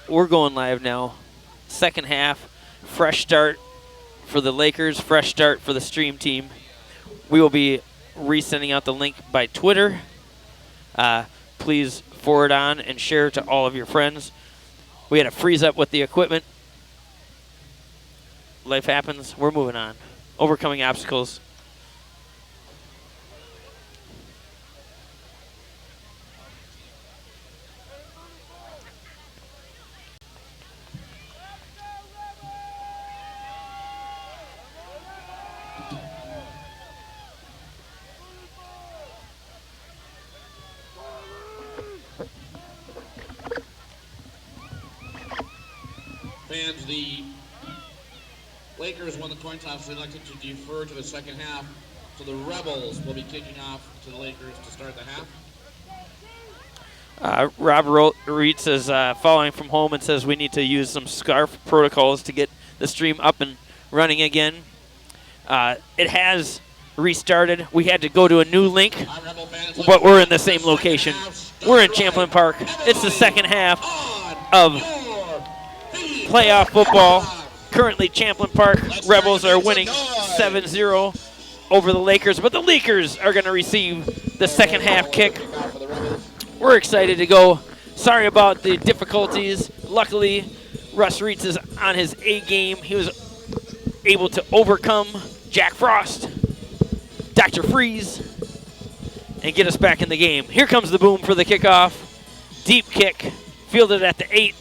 We're going live now. Second half, fresh start for the Lakers, fresh start for the stream team. We will be resending out the link by Twitter. Please forward on and share to all of your friends. We had a freeze up with the equipment. Life happens. We're moving on. Overcoming obstacles. Fans, the Lakers won the coin toss, elected to defer to the second half, so the Rebels will be kicking off to the Lakers to start the half. Rob Reitz is following from home and says we need to use some scarf protocols to get the stream up and running again. It has restarted. We had to go to a new link, but we're in the same location. We're in Champlin Park. It's the second half of playoff football. Currently, Champlin Park Rebels are winning 7-0 over the Lakers, but the Lakers are going to receive the second half kick. We're excited to go. Sorry about the difficulties. Luckily, Russ Reitz is on his A game. He was able to overcome Jack Frost, Dr. Freeze, and get us back in the game. Here comes the boom for the kickoff. Deep kick, fielded at the 8.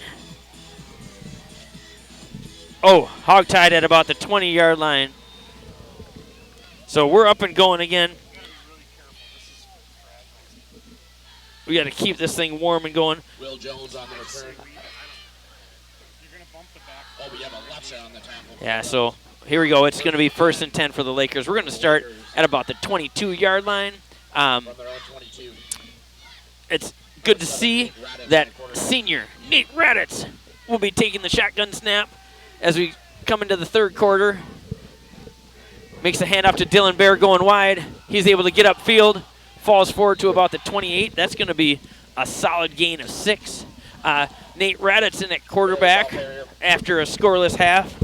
Oh, hogtied at about the 20-yard line. So we're up and going again. We got to keep this thing warm and going. Will Jones on the return. Oh, we have a left side on the tackle. Yeah, so here we go. It's going to be 1st and 10 for the Lakers. We're going to start at about the 22-yard line. From their own 22. It's good to see that senior Nate Raditz will be taking the shotgun snap as we come into the third quarter. Makes the handoff to Dylan Bear going wide. He's able to get upfield. Falls forward to about the 28. That's going to be a solid gain of 6. Nate Raditz in at quarterback after a scoreless half.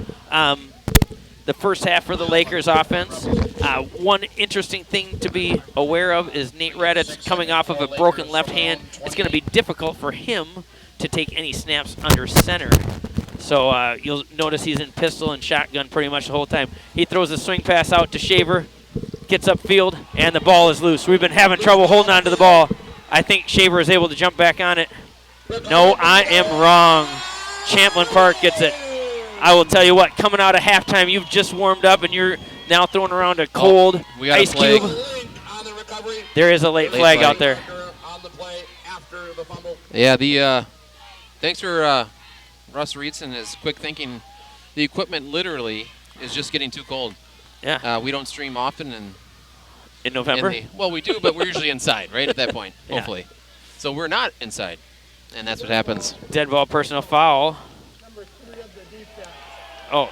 The first half for the Lakers offense. One interesting thing to be aware of is Nate Raditz coming off of a broken left hand. It's going to be difficult for him to take any snaps under center. So you'll notice he's in pistol and shotgun pretty much the whole time. He throws a swing pass out to Shaver, gets upfield, and the ball is loose. We've been having trouble holding on to the ball. I think Shaver is able to jump back on it. No, I am wrong. Champlin Park gets it. I will tell you what, coming out of halftime, you've just warmed up and you're now throwing around a cold ice cube. There is a late flag out there. Yeah, thanks for Russ Reitz and his quick thinking. The equipment literally is just getting too cold. Yeah. We don't stream often in November? Well, we do, but we're usually inside, right, at that point, Yeah. hopefully. So we're not inside, and that's what happens. Dead ball personal foul. Oh,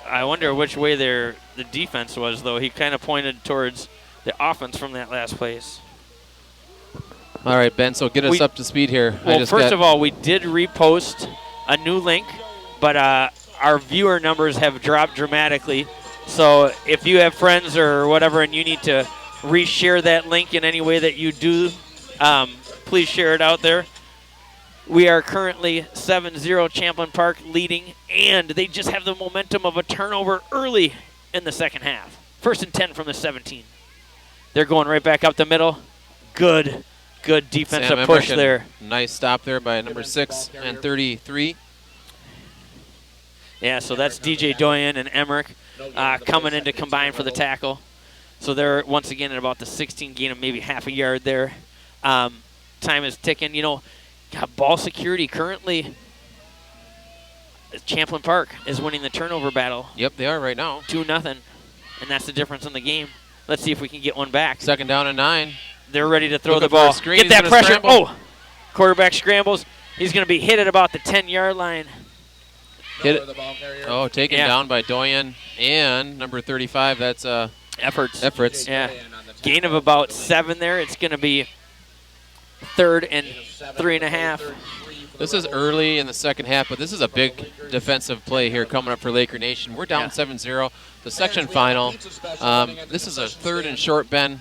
I wonder which way the defense was, though. He kind of pointed towards the offense from that last place. All right, Ben, so get us up to speed here. Well, first of all, we did repost a new link, but our viewer numbers have dropped dramatically. So if you have friends or whatever and you need to reshare that link in any way that you do, please share it out there. We are currently 7-0 Champlin Park leading, and they just have the momentum of a turnover early in the second half. 1st and 10 from the 17. They're going right back up the middle. Good defensive Sam push Emmerich, there. Nice stop there by number 6 and 33. Yeah, so that's DJ Doyen and Emmerich coming in to combine for the tackle. So they're once again at about the 16, gain of maybe half a yard there. Time is ticking. You know, ball security currently, Champlin Park is winning the turnover battle. Yep, they are right now. 2-0, and that's the difference in the game. Let's see if we can get one back. 2nd down and 9. They're ready to throw Looking the ball. for a screen. Get He's that gonna pressure. scramble. Oh, quarterback scrambles. He's going to be hit at about the 10-yard line. Hit it. Oh, taken down by Doyen and number 35. That's Efforts. Yeah. Gain of about 7 there. It's going to be 3rd and 3.5. This is early in the second half, but this is a big defensive play here coming up for Laker Nation. We're down 7-0. The section final. This is a 3rd and short, Ben.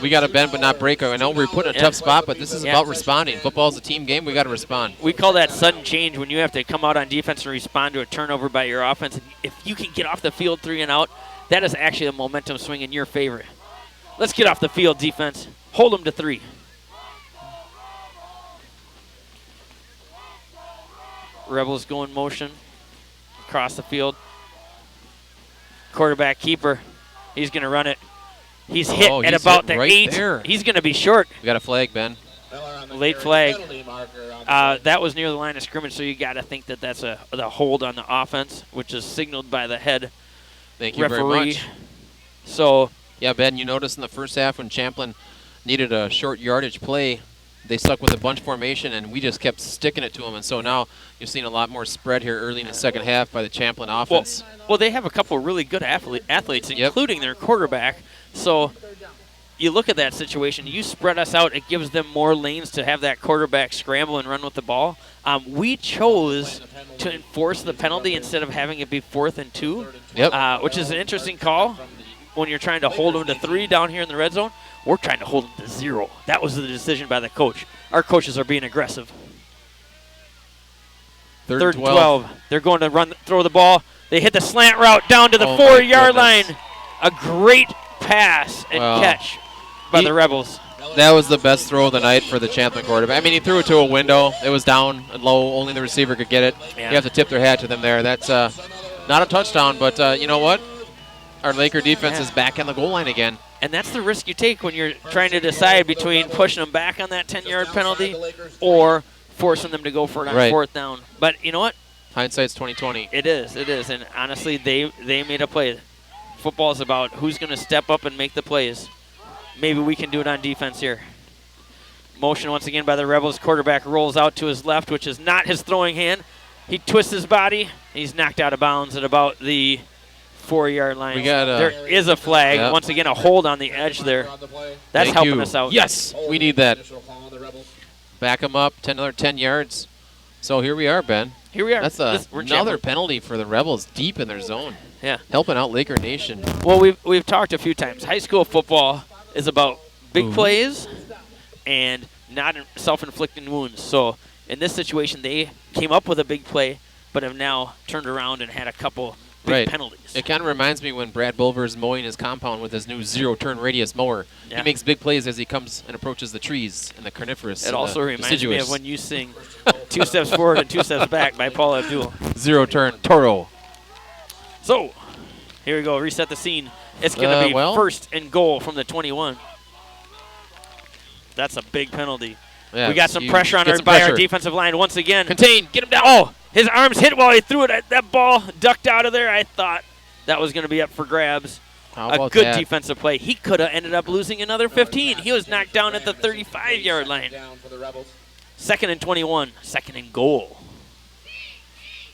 We got to bend but not break. I know we're put in a tough spot, but this is about responding. Football's a team game. We got to respond. We call that sudden change when you have to come out on defense and respond to a turnover by your offense. And if you can get off the field 3 and out, that is actually a momentum swing in your favor. Let's get off the field, defense. Hold them to 3. Rebels go in motion across the field. Quarterback keeper, he's going to run it. He's hit at about the 8. There. He's going to be short. We got a flag, Ben. Late flag. That was near the line of scrimmage, so you got to think that that's the hold on the offense, which is signaled by the head Thank you referee. very much. So, yeah, Ben, you noticed in the first half when Champlin needed a short yardage play, they stuck with a bunch formation, and we just kept sticking it to them. And so now you're seeing a lot more spread here early in the second half by the Champlin offense. Well, they have a couple of really good athletes, including their quarterback. So you look at that situation. You spread us out. It gives them more lanes to have that quarterback scramble and run with the ball. We chose to enforce the penalty instead of having it be 4th and 2, which is an interesting call when you're trying to hold them to 3 down here in the red zone. We're trying to hold them to 0. That was the decision by the coach. Our coaches are being aggressive. 3rd and 12. They're going to throw the ball. They hit the slant route down to the 4-yard line. A great pass and catch by the Rebels. That was the best throw of the night for the Champlin quarterback. I mean, he threw it to a window. It was down and low. Only the receiver could get it. Yeah. You have to tip their hat to them there. That's not a touchdown, but you know what? Our Laker defense is back on the goal line again. And that's the risk you take when you're trying to decide between pushing them back on that 10-yard penalty or forcing them to go for it on 4th down. But you know what? Hindsight's 20/20. It is. And honestly, they made a play. Football is about who's going to step up and make the plays. Maybe we can do it on defense here. Motion once again by the Rebels. Quarterback rolls out to his left, which is not his throwing hand. He twists his body. He's knocked out of bounds at about the 4-yard line. There is a flag. Yep. Once again, a hold on the edge there. That's helping us out. Yes, we need that. Back them up, another 10 yards. So here we are, Ben. Here we are. That's another penalty for the Rebels deep in their zone. Yeah. Helping out Laker Nation. Well, we've talked a few times. High school football is about big plays and not self-inflicting wounds. So in this situation, they came up with a big play, but have now turned around and had a couple big penalties. It kind of reminds me when Brad Bulver is mowing his compound with his new 0-turn radius mower. Yeah. He makes big plays as he comes and approaches the trees and the coniferous. It also reminds me of when you sing 2 steps forward and 2 steps back by Paul Abdul. 0-turn Toro. So, here we go. Reset the scene. It's going to be 1st and goal from the 21. That's a big penalty. Yeah, we got some pressure on our defensive line once again. Contain. Get him down. Oh, his arms hit while he threw it. That ball ducked out of there. I thought that was going to be up for grabs. A good defensive play. He could have ended up losing another 15. He was knocked down at the 35-yard line. 2nd and 21. 2nd and goal.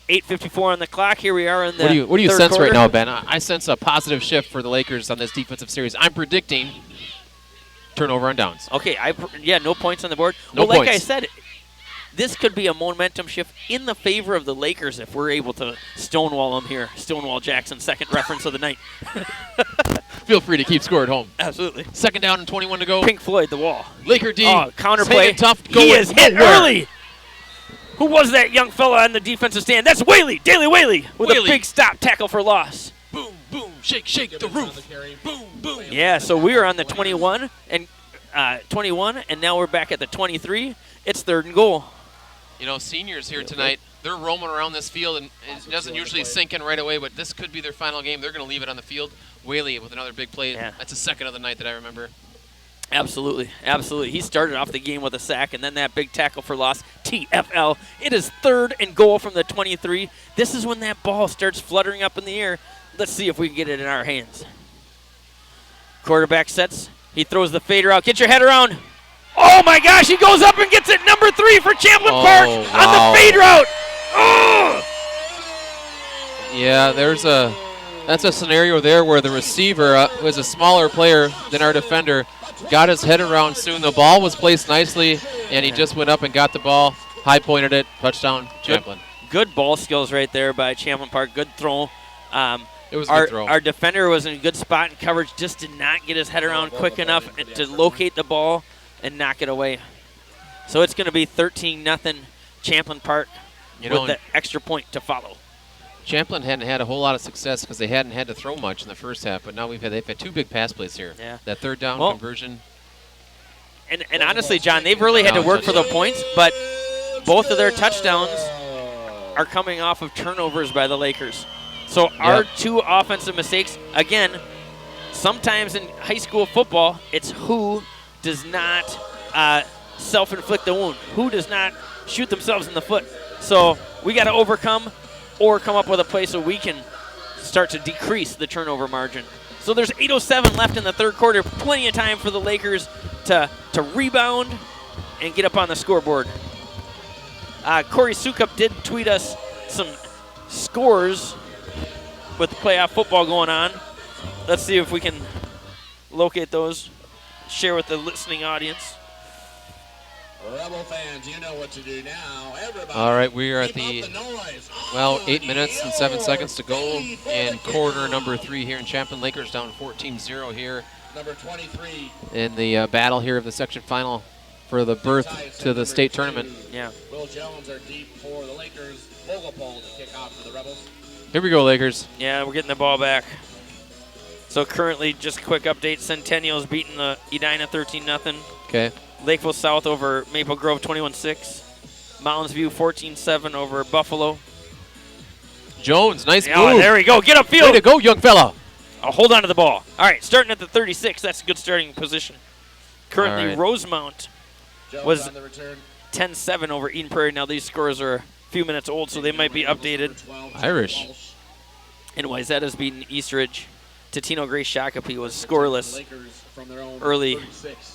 8:54 on the clock. Here we are in the What do you sense quarter. right now, Ben? I sense a positive shift for the Lakers on this defensive series. I'm predicting turnover on downs. Okay, no points on the board. No points. Like I said, this could be a momentum shift in the favor of the Lakers if we're able to stonewall them here. Stonewall Jackson, second reference of the night. Feel free to keep score at home. Absolutely. 2nd down and 21 to go. Pink Floyd, The Wall. Laker D. Counterplay. Tough. He is hit early. Who was that young fella on the defensive stand? That's Whaley, Daly Whaley, with a big stop tackle for loss. Boom, boom, shake the roof. Boom, boom. Yeah, so we were on the 21, and now we're back at the 23. It's 3rd and goal. You know, seniors here tonight, they're roaming around this field, and it doesn't usually sink in right away, but this could be their final game. They're going to leave it on the field. Whaley with another big play. Yeah. That's the 2nd of the night that I remember. Absolutely. He started off the game with a sack and then that big tackle for loss. TFL. It is 3rd and goal from the 23. This is when that ball starts fluttering up in the air. Let's see if we can get it in our hands. Quarterback sets. He throws the fader out. Get your head around. Oh, my gosh. He goes up and gets it. Number 3 for Champlin Park on the fade route. Oh! Yeah, that's a scenario there where the receiver, who is a smaller player than our defender, got his head around soon. The ball was placed nicely, and he just went up and got the ball. High pointed it, touchdown, Champlin. Good ball skills right there by Champlin Park. Good throw. It was a good throw. Our defender was in a good spot in coverage, just did not get his head around quick enough to locate the ball and knock it away. So it's going to be 13-0 Champlin Park with the extra point to follow. Champlin hadn't had a whole lot of success because they hadn't had to throw much in the first half, but now they've had 2 big pass plays here. Yeah. That third down conversion. And honestly, John, they've really had to work for the points, but both of their touchdowns are coming off of turnovers by the Lakers. So our 2 offensive mistakes, again, sometimes in high school football, it's who does not self-inflict the wound, who does not shoot themselves in the foot. So we got to overcome or come up with a play so we can start to decrease the turnover margin. So there's 8:07 left in the third quarter. Plenty of time for the Lakers to rebound and get up on the scoreboard. Corey Sukup did tweet us some scores with the playoff football going on. Let's see if we can locate those, share with the listening audience. Rebel fans, you know what to do now. Everybody, all right, we are at the 8 minutes and 7 seconds to go in quarter number 3 here in Champlin. Lakers down 14-0 here. Number 23. In the battle here of the section final for the berth to the state tournament. Yeah. Will Jones are deep for the Lakers. Vogelpohl to kick off for the Rebels. Here we go, Lakers. Yeah, we're getting the ball back. So currently, just a quick update, Centennial's beating the Edina 13-0. Okay. Lakeville South over Maple Grove 21-6. Mountains View 14-7 over Buffalo. Jones, nice Oh, move. there we go. Get upfield. Way to go, young fella. Oh, hold on to the ball. All right, starting at the 36. That's a good starting position. Currently, All right. Rosemount Jones was on the return. 10-7 over Eden Prairie. Now these scores are a few minutes old, so they might be updated. Irish. And Wyzetta's beaten Eastridge. Totino Grace Shakopee was scoreless early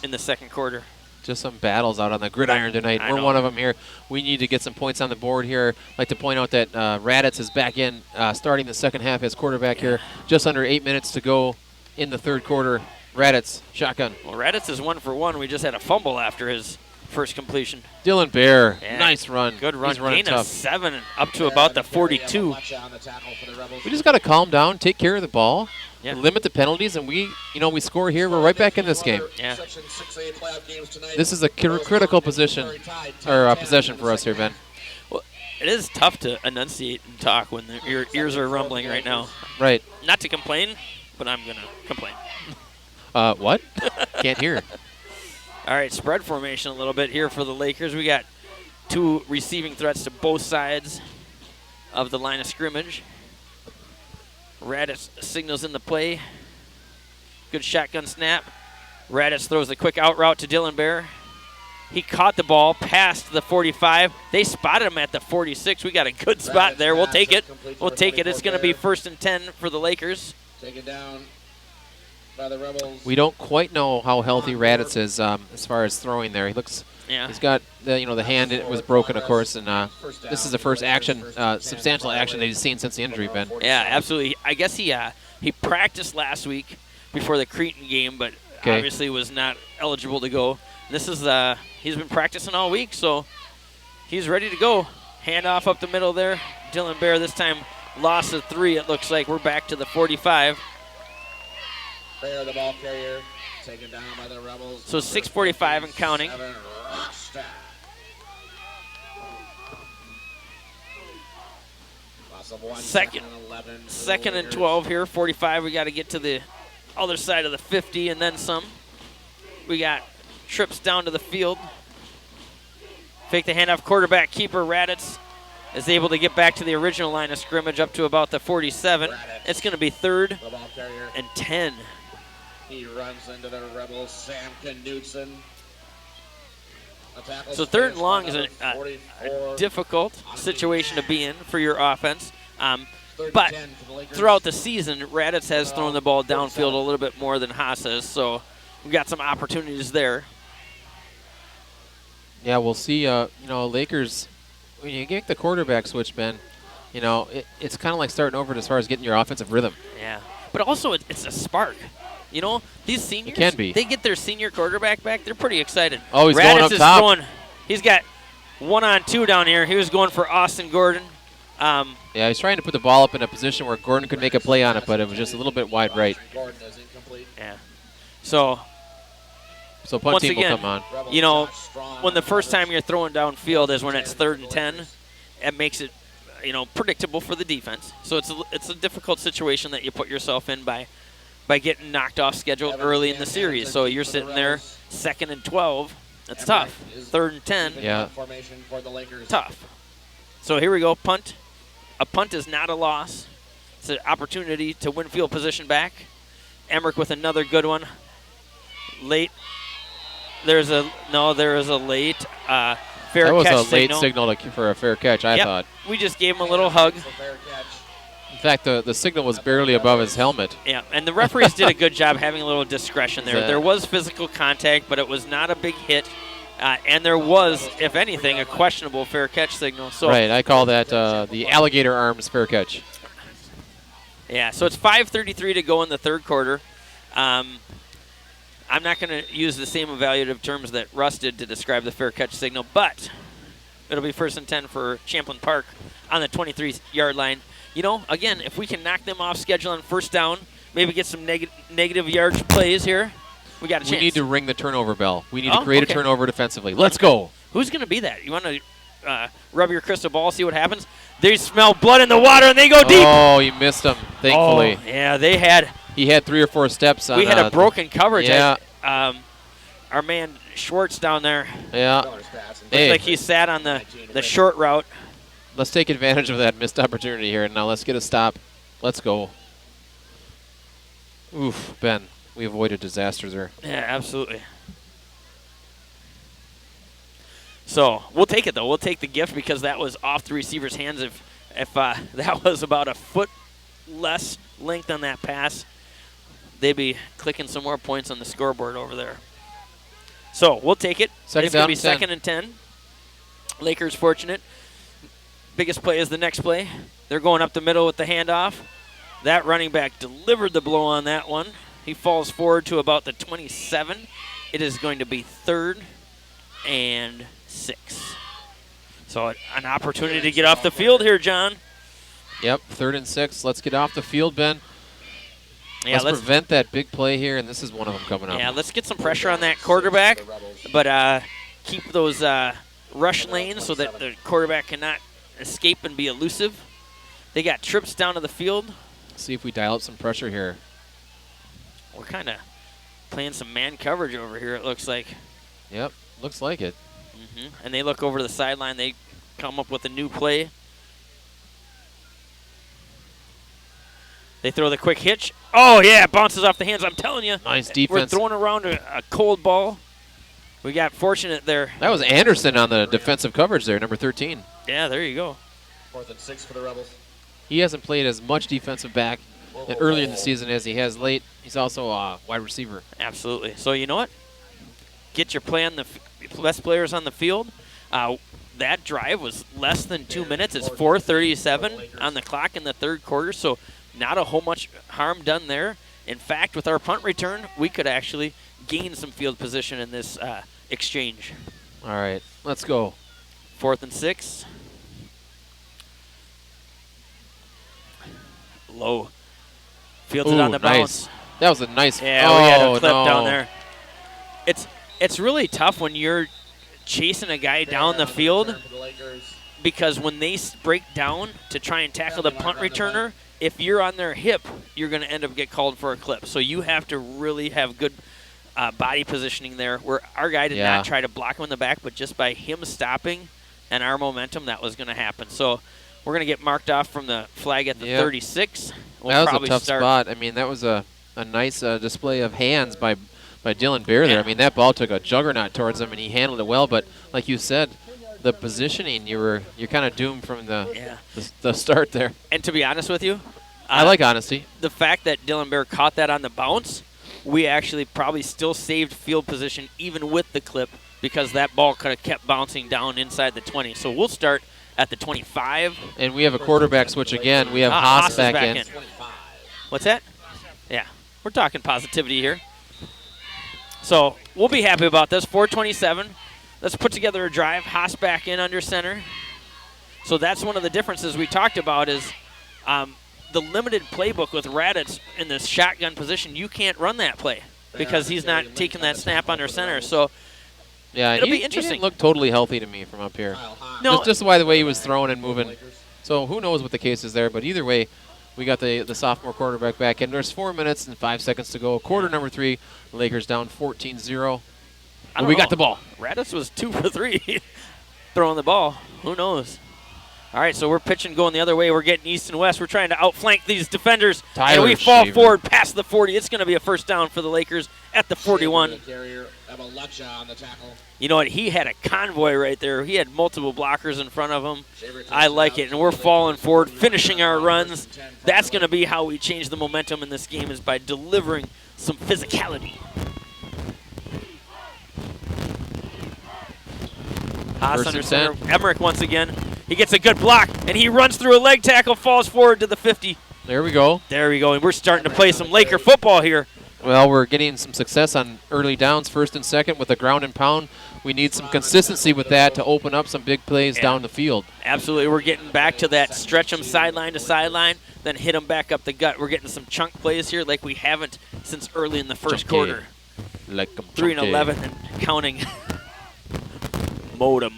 in the second quarter. Just some battles out on the gridiron tonight. I We're know. one of them here. We need to get some points on the board here. I'd like to point out that Raditz is back in, starting the second half as quarterback here. Just under 8 minutes to go in the third quarter. Raditz, shotgun. Well, Raditz is 1 for 1. We just had a fumble after his first completion. Dylan Bear, Yeah. nice run. Good run. He's running Gain of tough. 7 up to about the 42. We just got to calm down, take care of the ball, Yeah. limit the penalties, and we score here. We're right back in this game. Yeah. This is a critical position or possession for us here, Ben. Well, it is tough to enunciate and talk when your ears are rumbling right now. Right. Not to complain, but I'm going to complain. What? Can't hear. All right, spread formation a little bit here for the Lakers. We got 2 receiving threats to both sides of the line of scrimmage. Raditz signals in the play. Good shotgun snap. Raditz throws a quick out route to Dylan Bear. He caught the ball past the 45. They spotted him at the 46. We got a good spot there. We'll take it. We'll take it. It's going to be 1st and 10 for the Lakers. Taken down by the Rebels. We don't quite know how healthy Raditz is as far as throwing there. He's got the hand. It was broken, of course, and this is the first substantial action that he's seen since the injury, Ben. Yeah, absolutely. I guess he practiced last week before the Cretan game, but obviously was not eligible to go. This is he's been practicing all week, so he's ready to go. Handoff up the middle there. Dylan Bear this time lost of 3. It looks like we're back to the 45. Bear, the ball carrier, taken down by the Rebels. So 6:45 and counting. Second and 12 here. 45. We got to get to the other side of the 50 and then some. We got trips down to the field. Fake the handoff. Quarterback keeper Raditz is able to get back to the original line of scrimmage up to about the 47. It's going to be 3rd and 10. He runs into the Rebels. Sam Knudsen. So 3rd and long is a difficult situation to be in for your offense. But throughout the season, Raditz has thrown the ball downfield a little bit more than Haas has, so we've got some opportunities there. Yeah, we'll see. Lakers, when you get the quarterback switch, Ben, it's kind of like starting over as far as getting your offensive rhythm. Yeah, but also it's a spark. These seniors, it can be. They get their senior quarterback back, they're pretty excited. Oh, he's Raditz going up top. He's got 1-on-2 down here. He was going for Austin Gordon. Yeah, he's trying to put the ball up in a position where Gordon could make a play on it, but it was just a little bit wide right. Gordon is incomplete. Yeah. So Punt once team again, will come on. Rebels you know, Josh Strawn when the on first first. time you're throwing downfield is when it's 3rd and 10, it makes it, predictable for the defense. So it's a difficult situation that you put yourself in by getting knocked off schedule early in the series. So you're sitting there 2nd and 12. That's tough. 3rd and 10, Yeah. Formation for the Lakers. tough. So here we go, punt. A punt is not a loss. It's an opportunity to win field position back. Emmerich with another good one. Late. There is a late fair That was catch a late signal. signal for a fair catch, I Yep. thought. We just gave him a little hug. It's a fair catch. In fact, the signal was barely above his helmet. Yeah, and the referees did a good job having a little discretion there. Yeah. There was physical contact, but it was not a big hit. And there was, if anything, a questionable fair catch signal. So Right, I call that the alligator arms fair catch. yeah, so it's 5:33 to go in the 3rd quarter. I'm not going to use the same evaluative terms that Russ did to describe the fair catch signal, but it'll be 1st and 10 for Champlin Park on the 23-yard line. Again, if we can knock them off schedule on 1st down, maybe get some negative yardage plays here, we got a chance. We need to ring the turnover bell. We need Oh, to create okay. a turnover defensively. Let's go. Who's going to be that? You want to rub your crystal ball, see what happens? They smell blood in the water, and they go deep. Oh, you missed him, thankfully. Oh, yeah, they had. He had 3 or 4 steps on We had a broken coverage. Yeah. Our man Schwartz down there Yeah. Miller's pass. Hey. like he sat on the short route. Let's take advantage of that missed opportunity here. Now let's get a stop. Let's go. Oof, Ben. We avoided disaster there. Yeah, absolutely. So we'll take it though. We'll take the gift because that was off the receiver's hands. If that was about a foot less length on that pass, they'd be clicking some more points on the scoreboard over there. So we'll take it. Second It's going to down, be 2nd and 10. Lakers fortunate. Biggest play is the next play. They're going up the middle with the handoff. That running back delivered the blow on that one. He falls forward to about the 27. It is going to be 3rd and 6. So an opportunity to get off the field here, John. Yep, 3rd and 6. Let's get off the field, Ben. Yeah, let's prevent that big play here, and this is one of them coming up. Yeah, let's get some pressure on that quarterback, but keep those rush lanes so that the quarterback cannot escape and be elusive. They got trips down to the field. See if we dial up some pressure here. We're kind of playing some man coverage over here, it looks like. Yep, looks like it. And they look over to the sideline. They come up with a new play. They throw the quick hitch. Oh, yeah, it bounces off the hands. I'm telling you. Nice We're defense. throwing around a cold ball. We got fortunate there. That was Anderson on the defensive coverage there, number 13. Yeah, there you go. 4th and 6 for the Rebels. He hasn't played as much defensive back earlier in the season as he has late. He's also a wide receiver. Absolutely. So you know what? Get your play on the best players on the field. That drive was less than 2 minutes. It's 4:37 on the clock in the 3rd quarter, so not a whole much harm done there. In fact, with our punt return, we could actually gain some field position in this exchange. All right, let's go. 4th and 6. Low. Fields it on the bounce. Nice. That was a nice. Yeah, we had a oh, clip no. down there. It's really tough when you're chasing a guy down the field because when they break down to try and tackle the punt returner, if you're on their hip, you're going to end up get called for a clip. So you have to really have good body positioning there. Where our guy did not try to block him in the back, but just by him stopping and our momentum, that was going to happen. So we're going to get marked off from the flag at the 36. We'll that was probably a tough start. spot. I mean, that was a nice display of hands by Dylan Bear there. I mean, that ball took a juggernaut towards him, and he handled it well. But like you said, the positioning, you're kind of doomed from the start there. And to be honest with you, I like honesty. The fact that Dylan Bear caught that on the bounce, we actually probably still saved field position even with the clip because that ball could have kept bouncing down inside the 20. So we'll start at the 25. And we have a quarterback switch again. We have Haas is back in. What's that? Yeah, we're talking positivity here. So we'll be happy about this. 4:27. let's put together a drive. Haas back in under center. So that's one of the differences we talked about is the limited playbook with Raditz in the shotgun position. You can't run that play because he's not taking that snap under center. So yeah, it'll be he interesting. didn't look totally healthy to me from up here. No, Just the way he was throwing and moving. So who knows what the case is there, but either way, we got the sophomore quarterback back in. There's 4 minutes and 5 seconds to go. Quarter number 3, Lakers down 14-0. I We don't got know. the ball. Raditz was 2 for 3 throwing the ball. Who knows? All right, so we're pitching going the other way. We're getting east and west. We're trying to outflank these defenders. Tyler and we fall Shaver. forward past the 40. It's going to be a first down for the Lakers at the 41. You know what? He had a convoy right there. He had multiple blockers in front of him. I like it. And we're falling forward, finishing our runs. That's going to be how we change the momentum in this game is by delivering some physicality. Haas First under and center. 10. Emmerich once again. He gets a good block, and he runs through a leg tackle, falls forward to the 50. There we go. There we go, and we're starting to play some Laker football here. Well, we're getting some success on early downs, first and second, with the ground and pound. We need some consistency with that to open up some big plays down the field. Absolutely. We're getting back to that stretch them sideline to sideline, then hit them back up the gut. We're getting some chunk plays here like we haven't since early in the first Chunky. quarter. Like 3 and 11 and counting. Moda.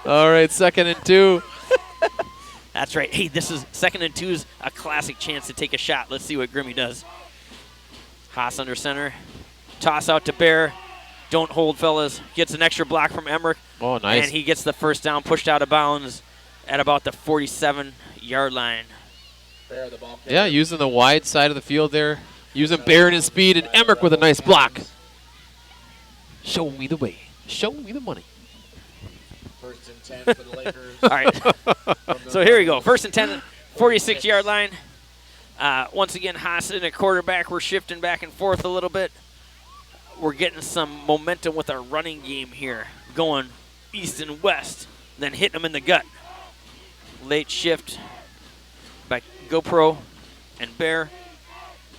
All right, 2nd and 2. That's right. Hey, this is 2nd and 2's a classic chance to take a shot. Let's see what Grimmy does. Haas under center. Toss out to Bear. Don't hold, fellas. Gets an extra block from Emmerich. Oh, nice. And he gets the first down, pushed out of bounds at about the 47-yard line. Yeah, using the wide side of the field there. Using Bear and his speed, and Emmerich with a nice block. Show me the way. Show me the money. First and 10 for the Lakers. All right. So here we go. 1st and 10, 46-yard line. Once again, Haas in a quarterback. We're shifting back and forth a little bit. We're getting some momentum with our running game here, going east and west, then hitting them in the gut. Late shift by GoPro and Bear.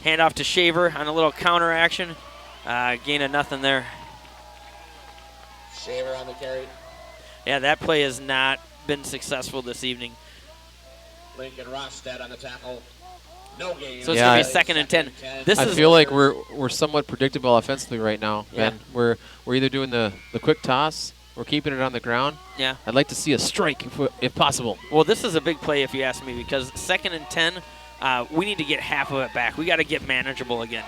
Hand off to Shaver on a little counter action. Gain of nothing there. Shaver on the carry. Yeah, that play has not been successful this evening. Lincoln Rostad on the tackle. No gain. So it's Yeah, going to be 2nd and 10. This I is feel like we're somewhat predictable offensively right now, Yeah. Ben. We're either doing the quick toss or keeping it on the ground. yeah. I'd like to see a strike if possible. Well, this is a big play if you ask me because 2nd and 10, we need to get half of it back. We got to get manageable again.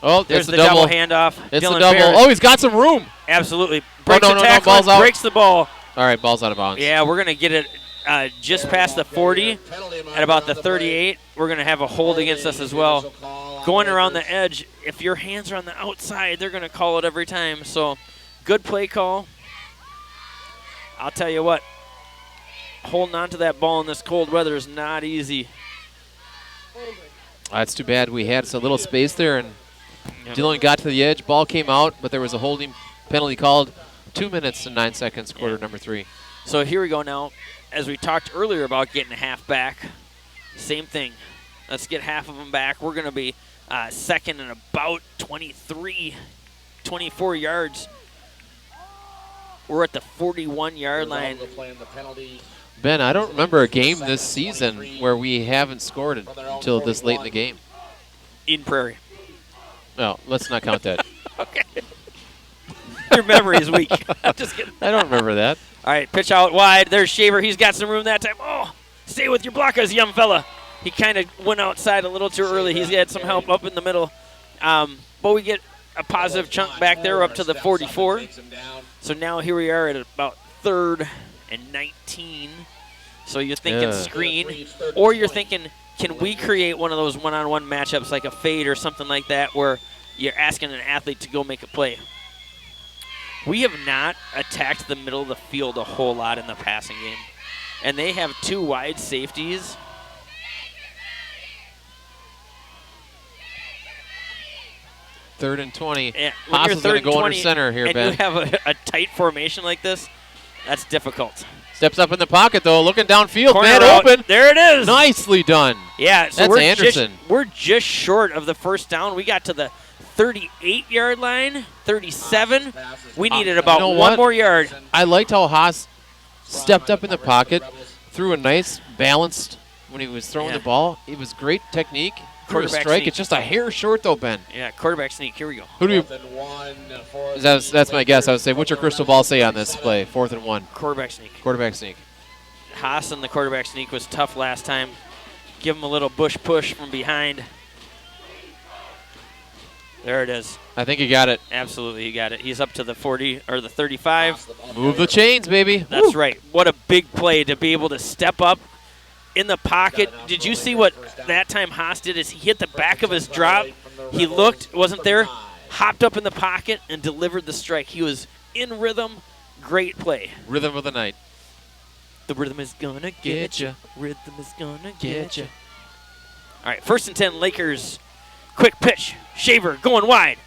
Oh, There's it's the a double. handoff. It's Dylan a double. Bear, Oh, he's got some room. absolutely. Breaks no, the no, tackle, ball's out. breaks the ball. All right, ball's out of bounds. Yeah, we're going to get it just past the 40 at about the 38. We're going to have a hold against us as well. Going around the edge, if your hands are on the outside, they're going to call it every time. So good play call. I'll tell you what, holding on to that ball in this cold weather is not easy. That's too bad. We had a little space there, and Yep. Dylan got to the edge. Ball came out, but there was a holding penalty called. 2 minutes and 9 seconds, quarter number 3. So here we go now. As we talked earlier about getting a half back, same thing. Let's get half of them back. We're going to be 2nd and about 23, 24 yards. We're at the 41-yard line. Ben, I don't remember a game this season where we haven't scored until this late in the game. Eden Prairie. No, let's not count that. Okay. Your memory is weak. I'm just kidding. I don't remember that. All right, pitch out wide. There's Shaver. He's got some room that time. Oh, stay with your blockers, young fella. He kind of went outside a little too early. He's had some help up in the middle. But we get a positive chunk back there up to the 44. So now here we are at about 3rd and 19. So you're thinking screen, or you're thinking, can we create one of those one-on-one matchups like a fade or something like that where you're asking an athlete to go make a play? We have not attacked the middle of the field a whole lot in the passing game. And they have 2 wide safeties. Third and 20. And when Haas you're is going to 3rd go and under 20 center here, and Ben. you have a tight formation like this, that's difficult. Steps up in the pocket, though, looking downfield. Corner Man route. open. There it is. Nicely done. Yeah, so That's we're Anderson. we're just short of the first down. We got to the 38-yard line, 37. We needed about You know one what? more yard. I liked how Haas stepped up in the pocket, threw a nice balanced when he was throwing Yeah. the ball. It was great technique. Threw a Quarterback strike. sneak. It's just a hair short though, Ben. Yeah, quarterback sneak. Here we go. Who do we? That's my guess. I would say, what's your crystal ball say on this play? 4th and 1. Quarterback sneak. Quarterback sneak. Haas and the quarterback sneak was tough last time. Give him a little bush push from behind. There it is. I think you got it. Absolutely, he got it. He's up to the 40 or the 35. Move the chains, baby. That's Woo. right. What a big play to be able to step up in the pocket. Did you see what that time Haas did? Is he hit the back of his drop. He looked, wasn't there, hopped up in the pocket and delivered the strike. He was in rhythm. Great play. Rhythm of the night. The rhythm is gonna get ya. you. Rhythm is gonna get you. All right, 1st and 10, Lakers. Quick pitch. Shaver going wide.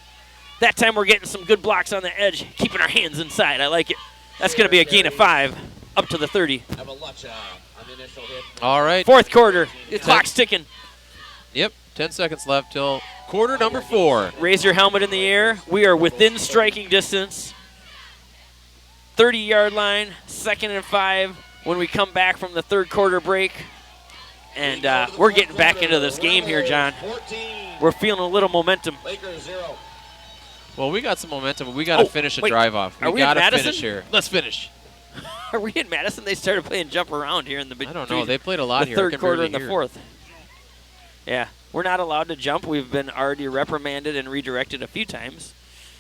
That time we're getting some good blocks on the edge, keeping our hands inside. I like it. That's going to be a gain of 5, up to the 30. All right. 4th quarter. The clock's ticking. Yep. 10 seconds left till quarter number 4. Raise your helmet in the air. We are within striking distance. 30-yard line, 2nd and 5 when we come back from the 3rd quarter break. And we're getting back into this game here, John. We're feeling a little momentum. Well, we got some momentum, but we got to finish a wait. drive off. Are we got in to Madison? finish here. Let's finish. Are we in Madison? They started playing jump around here in the I don't know. They played a lot the here. I 3rd can quarter barely and the hear. 4th. Yeah, we're not allowed to jump. We've been already reprimanded and redirected a few times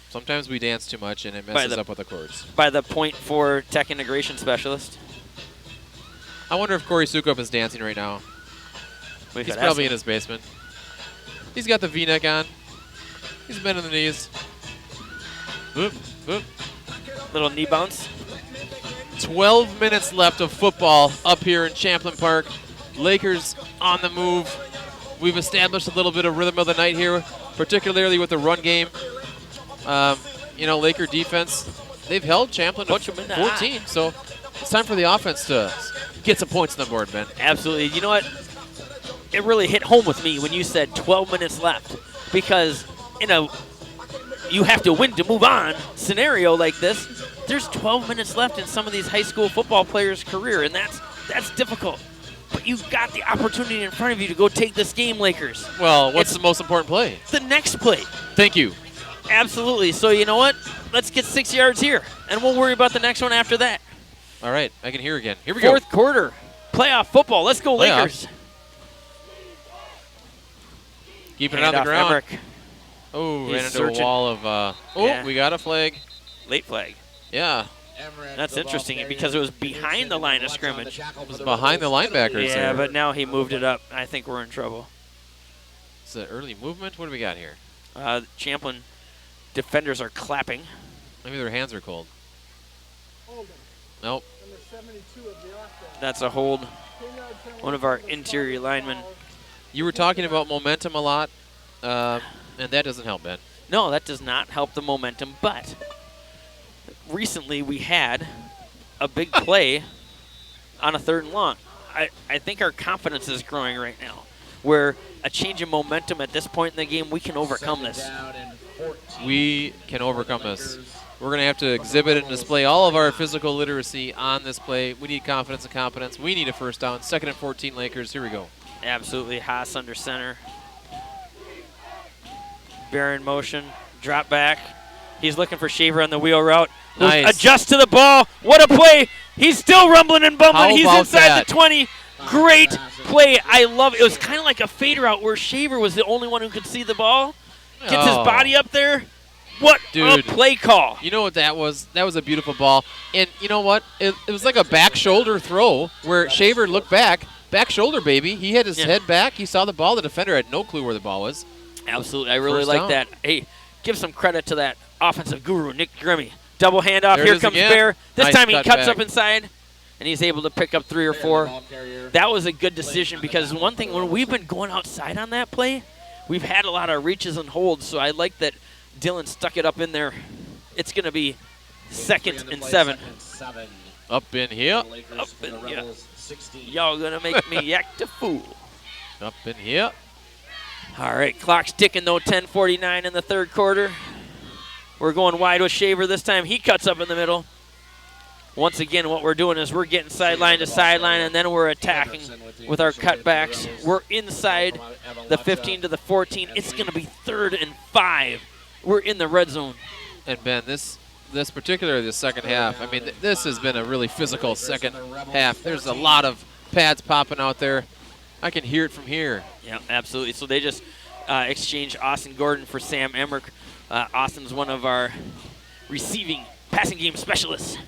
Sometimes we dance too much and it messes up with the chords. by the .4 tech integration specialist. I wonder if Corey Sukup is dancing right now. We He's could probably in ask his basement. He's got the V-neck on. He's bending the knees. Whoop, whoop. him. Little knee bounce. 12 minutes left of football up here in Champlin Park. Lakers on the move. We've established a little bit of rhythm of the night here, particularly with the run game. Laker defense, they've held Champlin to Punch 'em in the 14, so it's time for the offense to get some points on the board, Ben. Absolutely. You know what? It really hit home with me when you said 12 minutes left, because in a you have to win to move on scenario like this, there's 12 minutes left in some of these high school football players' career, and that's difficult. But you've got the opportunity in front of you to go take this game, Lakers. Well, what's It's- the most important play? The next play. Thank you. Absolutely. So you know what? Let's get 6 yards here, and we'll worry about the next one after that. All right, I can hear again. Here we go. 4th quarter. Playoff football. Let's go, Playoff. Lakers. Keeping it on the Handoff, ground. Emmerich. Oh, He's ran into searching. a wall of. Yeah. We got a flag. Late flag. Yeah, That's interesting because it was behind the line of scrimmage. it was behind the linebackers Yeah, there. but now he moved it up. I think we're in trouble. It's an early movement. What do we got here? Champlin defenders are clapping. Maybe their hands are cold. Nope. That's a hold. One of our interior linemen. You were talking about momentum a lot, and that doesn't help, Ben. No, that does not help the momentum, but recently we had a big play on a 3rd and long. I think our confidence is growing right now, where a change in momentum at this point in the game, we can overcome this. We can overcome this. We're going to have to exhibit and display all of our physical literacy on this play. We need confidence and competence. We need a first down. 2nd and 14 Lakers. Here we go. Absolutely. Haas under center. Bear in motion. Drop back. He's looking for Shaver on the wheel route. Nice. Adjust to the ball. What a play. He's still rumbling and bumbling. How He's about inside that? the 20. Great play. I love it. It was kind of like a fade route where Shaver was the only one who could see the ball. Gets his Oh. body up there. What a Dude. play call. You know what that was? That was a beautiful ball. And you know what? It was like a back shoulder throw where Shaver looked back. Back shoulder, baby. He had his Yeah. head back. He saw the ball. The defender had no clue where the ball was. Absolutely. I really First like down. that. Hey, give some credit to that offensive guru, Nick Grimmie. Double handoff. There it Here is comes again. Bear. This Nice time he cut cuts back. up inside, and he's able to pick up 3 or 4. That was a good decision because one thing, when we've been going outside on that play, we've had a lot of reaches and holds, so I like that Dylan stuck it up in there. It's going to be 2nd and 7. Up in here. Up in here. Y'all going to make me act a fool. Up in here. All right, clock's ticking though, 10:49 in the third quarter. We're going wide with Shaver this time. He cuts up in the middle. Once again, what we're doing is we're getting sideline to sideline, and then we're attacking with our cutbacks. We're inside the 15 to the 14. It's going to be 3rd and 5. We're in the red zone. And Ben, this particularly the second half, I mean, this has been a really physical second half. There's a lot of pads popping out there. I can hear it from here. Yeah, absolutely. So they just exchanged Austin Gordon for Sam Emmerich. Austin's one of our passing game specialists.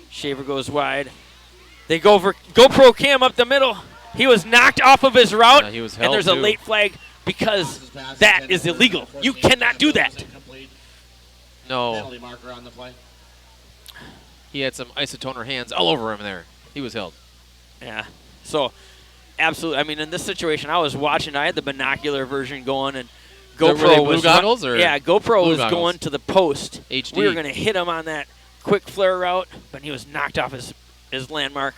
Shaver goes wide. They go for GoPro Cam up the middle. He was knocked off of his route, he was and held there's a too. late flag because that is illegal. You cannot do that. No, Penalty marker on the play. he had some isotoner hands all over him there. He was held. Yeah. So, absolutely. I mean, in this situation, I was watching. I had the binocular version going, and Were they GoPro blue was goggles or yeah, GoPro blue was goggles? going to the post. HD. We were going to hit him on that quick flare route, but he was knocked off his landmark,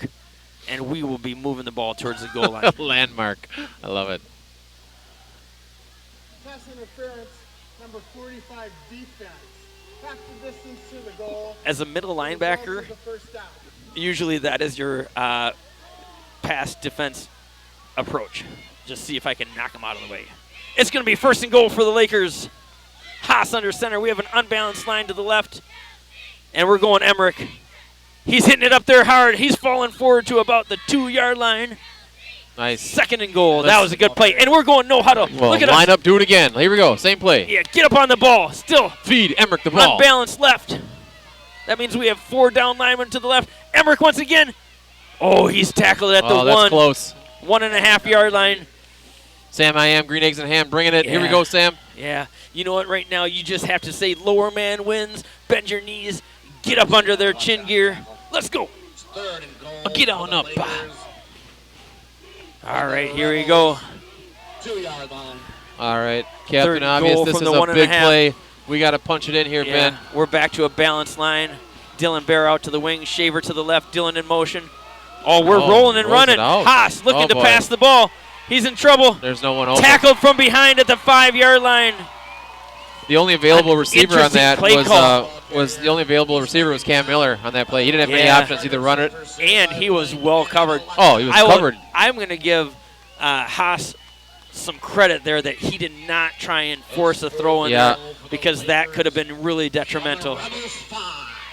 and we will be moving the ball towards the goal line. Landmark. I love it. Pass interference, number 45 defense. Half the distance to the goal. As a middle linebacker, The first down. usually that is your pass defense approach. Just see if I can knock him out of the way. It's going to be 1st and goal for the Lakers. Haas under center. We have an unbalanced line to the left, and we're going Emmerich. He's hitting it up there hard. He's falling forward to about the 2-yard line. Nice. 2nd and goal. That was a good play. And we're going no huddle. Well, Look at line us. up, do it again. Here we go. Same play. Yeah, get up on the ball. Still Feed Emmerich the ball. unbalanced left. That means we have 4 down linemen to the left. Emmerich once again. Oh, he's tackled at the Oh, that's close. 1.5-yard line. Sam, I am green eggs and ham. Bringing it. Here we Yeah. go, Sam. Yeah. You know what? Right now, you just have to say lower man wins. Bend your knees. Get up under their chin gear. Let's go. 3rd and goal. Get on for the up. Lakers. All right, here we go. 2-yard line. All right. 3rd Captain and Obvious, goal this from is the a big 1.5. play. We got to punch it in here, Yeah, Ben. we're back to a balanced line. Dylan Bear out to the wing. Shaver to the left. Dylan in motion. Oh, we're Oh, rolling and rolls running. it out. Haas looking Oh, to boy. pass the ball. He's in trouble. There's no one open. Tackled from behind at the 5-yard line. The only available An receiver on interesting that play call. was the only available receiver was Cam Miller on that play. He didn't have many Yeah. options, either run it. And he was well covered. Oh, he was covered. I'm going to give Haas some credit there that he did not try and force a throw in Yeah. there because that could have been really detrimental. Rebels 5.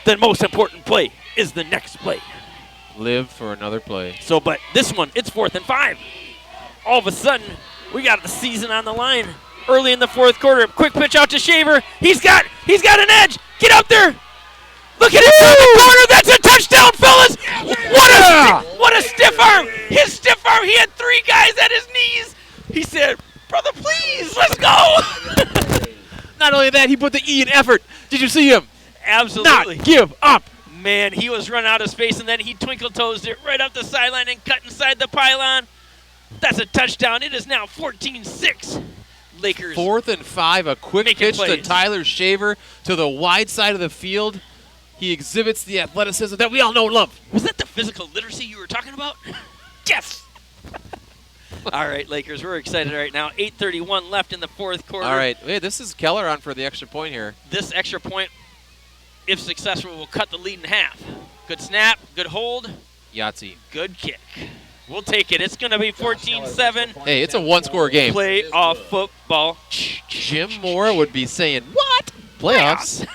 The most important play is the next play. Live for another play. So, but this one, it's 4th and 5. All of a sudden, we got the season on the line. Early in the 4th quarter, quick pitch out to Shaver. He's got an edge. Get out there. Look at it in the corner. That's a touchdown, fellas. What a stiff arm. His stiff arm. He had 3 guys at his knees. He said, "Brother, please, let's go." Not only that, he put the E in effort. Did you see him? Absolutely. Not give up. Man, he was run out of space, and then he twinkle-toesed it right up the sideline and cut inside the pylon. That's a touchdown. It is now 14-6. Lakers. 4th and 5, a quick Making pitch to plays. Tyler Shaver to the wide side of the field. He exhibits the athleticism that we all know and love. Was that the physical literacy you were talking about? Yes. All right, Lakers, we're excited right now. 8:31 left in the 4th quarter. All right. Hey, this is Keller on for the extra point here. This extra point, if successful, will cut the lead in half. Good snap, good hold, Yahtzee. good kick. We'll take it. It's going to be 14-7. Hey, it's a one-score game. Playoff football. Jim Moore would be saying, what? Playoffs?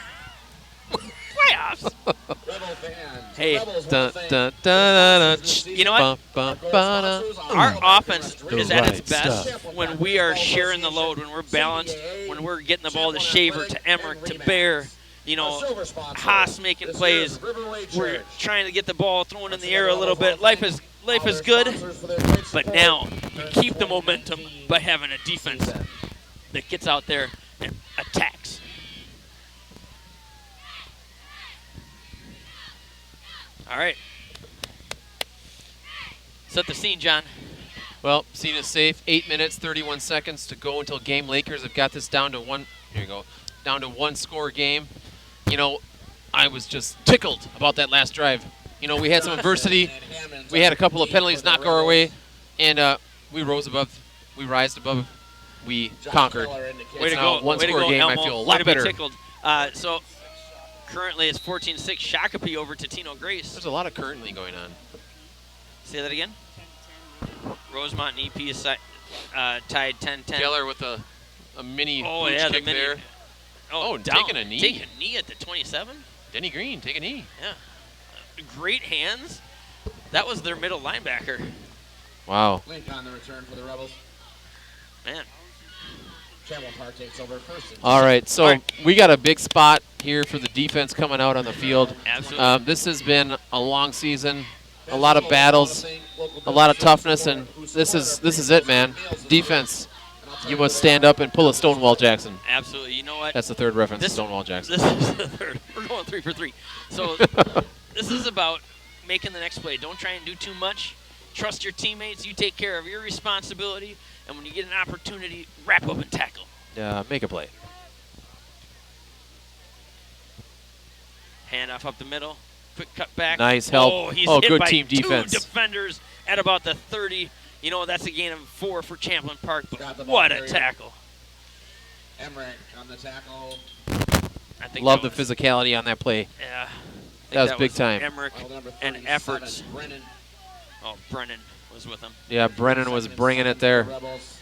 Playoffs. Rebel fans. Hey, Rebels Dun, want to thank dun, dun, dun, You know what? Bum, bum, ba-da. Our offense is at its right best stuff. when we are sharing the load, when we're balanced, when we're getting the ball to Shaver, to Emmerich, to Bear. You know, Haas making plays. We're trying to get the ball thrown in the air a little bit. Life is good, but now you keep the momentum by having a defense that gets out there and attacks. All right. Set the scene, John. Well, scene is safe. 8 minutes, 31 seconds to go until game. Lakers have got this down to one. Here you go. Down to one-score game. You know, I was just tickled about that last drive. You know, we had some adversity. We had a couple of penalties knock our way. And we rise above, we conquered. Way to now go. one Way to score go, game, I Elmo. feel a Way lot to be better. tickled. So currently it's 14-6 Shakopee over to Tino Grace. There's a lot of currently going on. Say that again. Rosemont and EP is tied 10-10. Geller with a mini Oh, hooch yeah, the kick mini. there. Oh, down. taking a knee. Taking a knee at the 27. Denny Green, take a knee. Yeah. Great hands. That was their middle linebacker. Wow. Link on the return for the Rebels. Man. Chamberlain Park takes over first. And All right, so All right. we got a big spot here for the defense coming out on the field. Absolutely. This has been a long season, a lot of battles, a lot of toughness, and this is it, man. Defense, you must stand up and pull a Stonewall Jackson. Absolutely. You know what? That's the third reference, This- Stonewall Jackson. This is the third. We're going 3 for 3. So this is about making the next play. Don't try and do too much. Trust your teammates. You take care of your responsibility. And when you get an opportunity, wrap up and tackle. Make a play. Handoff up the middle. Quick cut back. Nice help. Oh, he's Oh, hit good by team defense. 2 defenders at about the 30. You know, that's a gain of 4 for Champlain Park. Got the But ball what a carrier. tackle. Emmerich on the tackle. I think Love the that was- physicality on that play. Yeah. I think That was big time. Emmerich Well, number and 37, efforts. Brennan. Oh, Brennan was with him. Yeah, Brennan was Second and bringing 7 it there. for the Rebels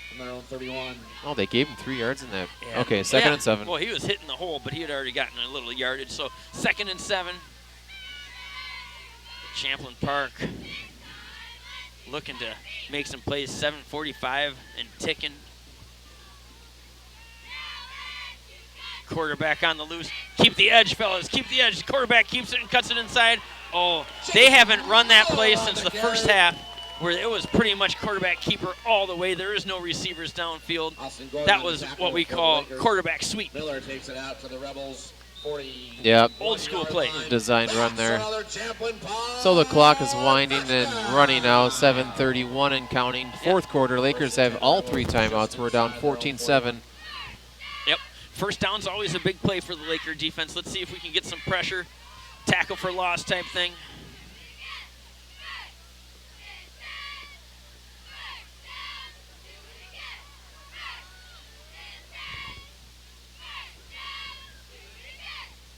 from their own 31. Oh, they gave him 3 yards in that. Yeah. Okay, second Yeah. and 7. Well, he was hitting the hole, but he had already gotten a little yardage. So 2nd and 7. Champlain Park looking to make some plays. 7:45 and ticking. Quarterback on the loose. Keep the edge, fellas. Keep the edge. The quarterback keeps it and cuts it inside. Oh, they haven't run that play since the first half, where it was pretty much quarterback keeper all the way. There is no receivers downfield. Austin Gordon That on was the tackle what we for the call Lakers. quarterback sweep. Miller takes it out to the Rebels. 40. Yep. Old school play. Designed run there. Another Champlain Park. So the clock is winding and running now, 7:31 and counting. Fourth quarter, Lakers have all 3 timeouts. We're down 14-7. Yep. First down's always a big play for the Laker defense. Let's see if we can get some pressure. Tackle for loss type thing.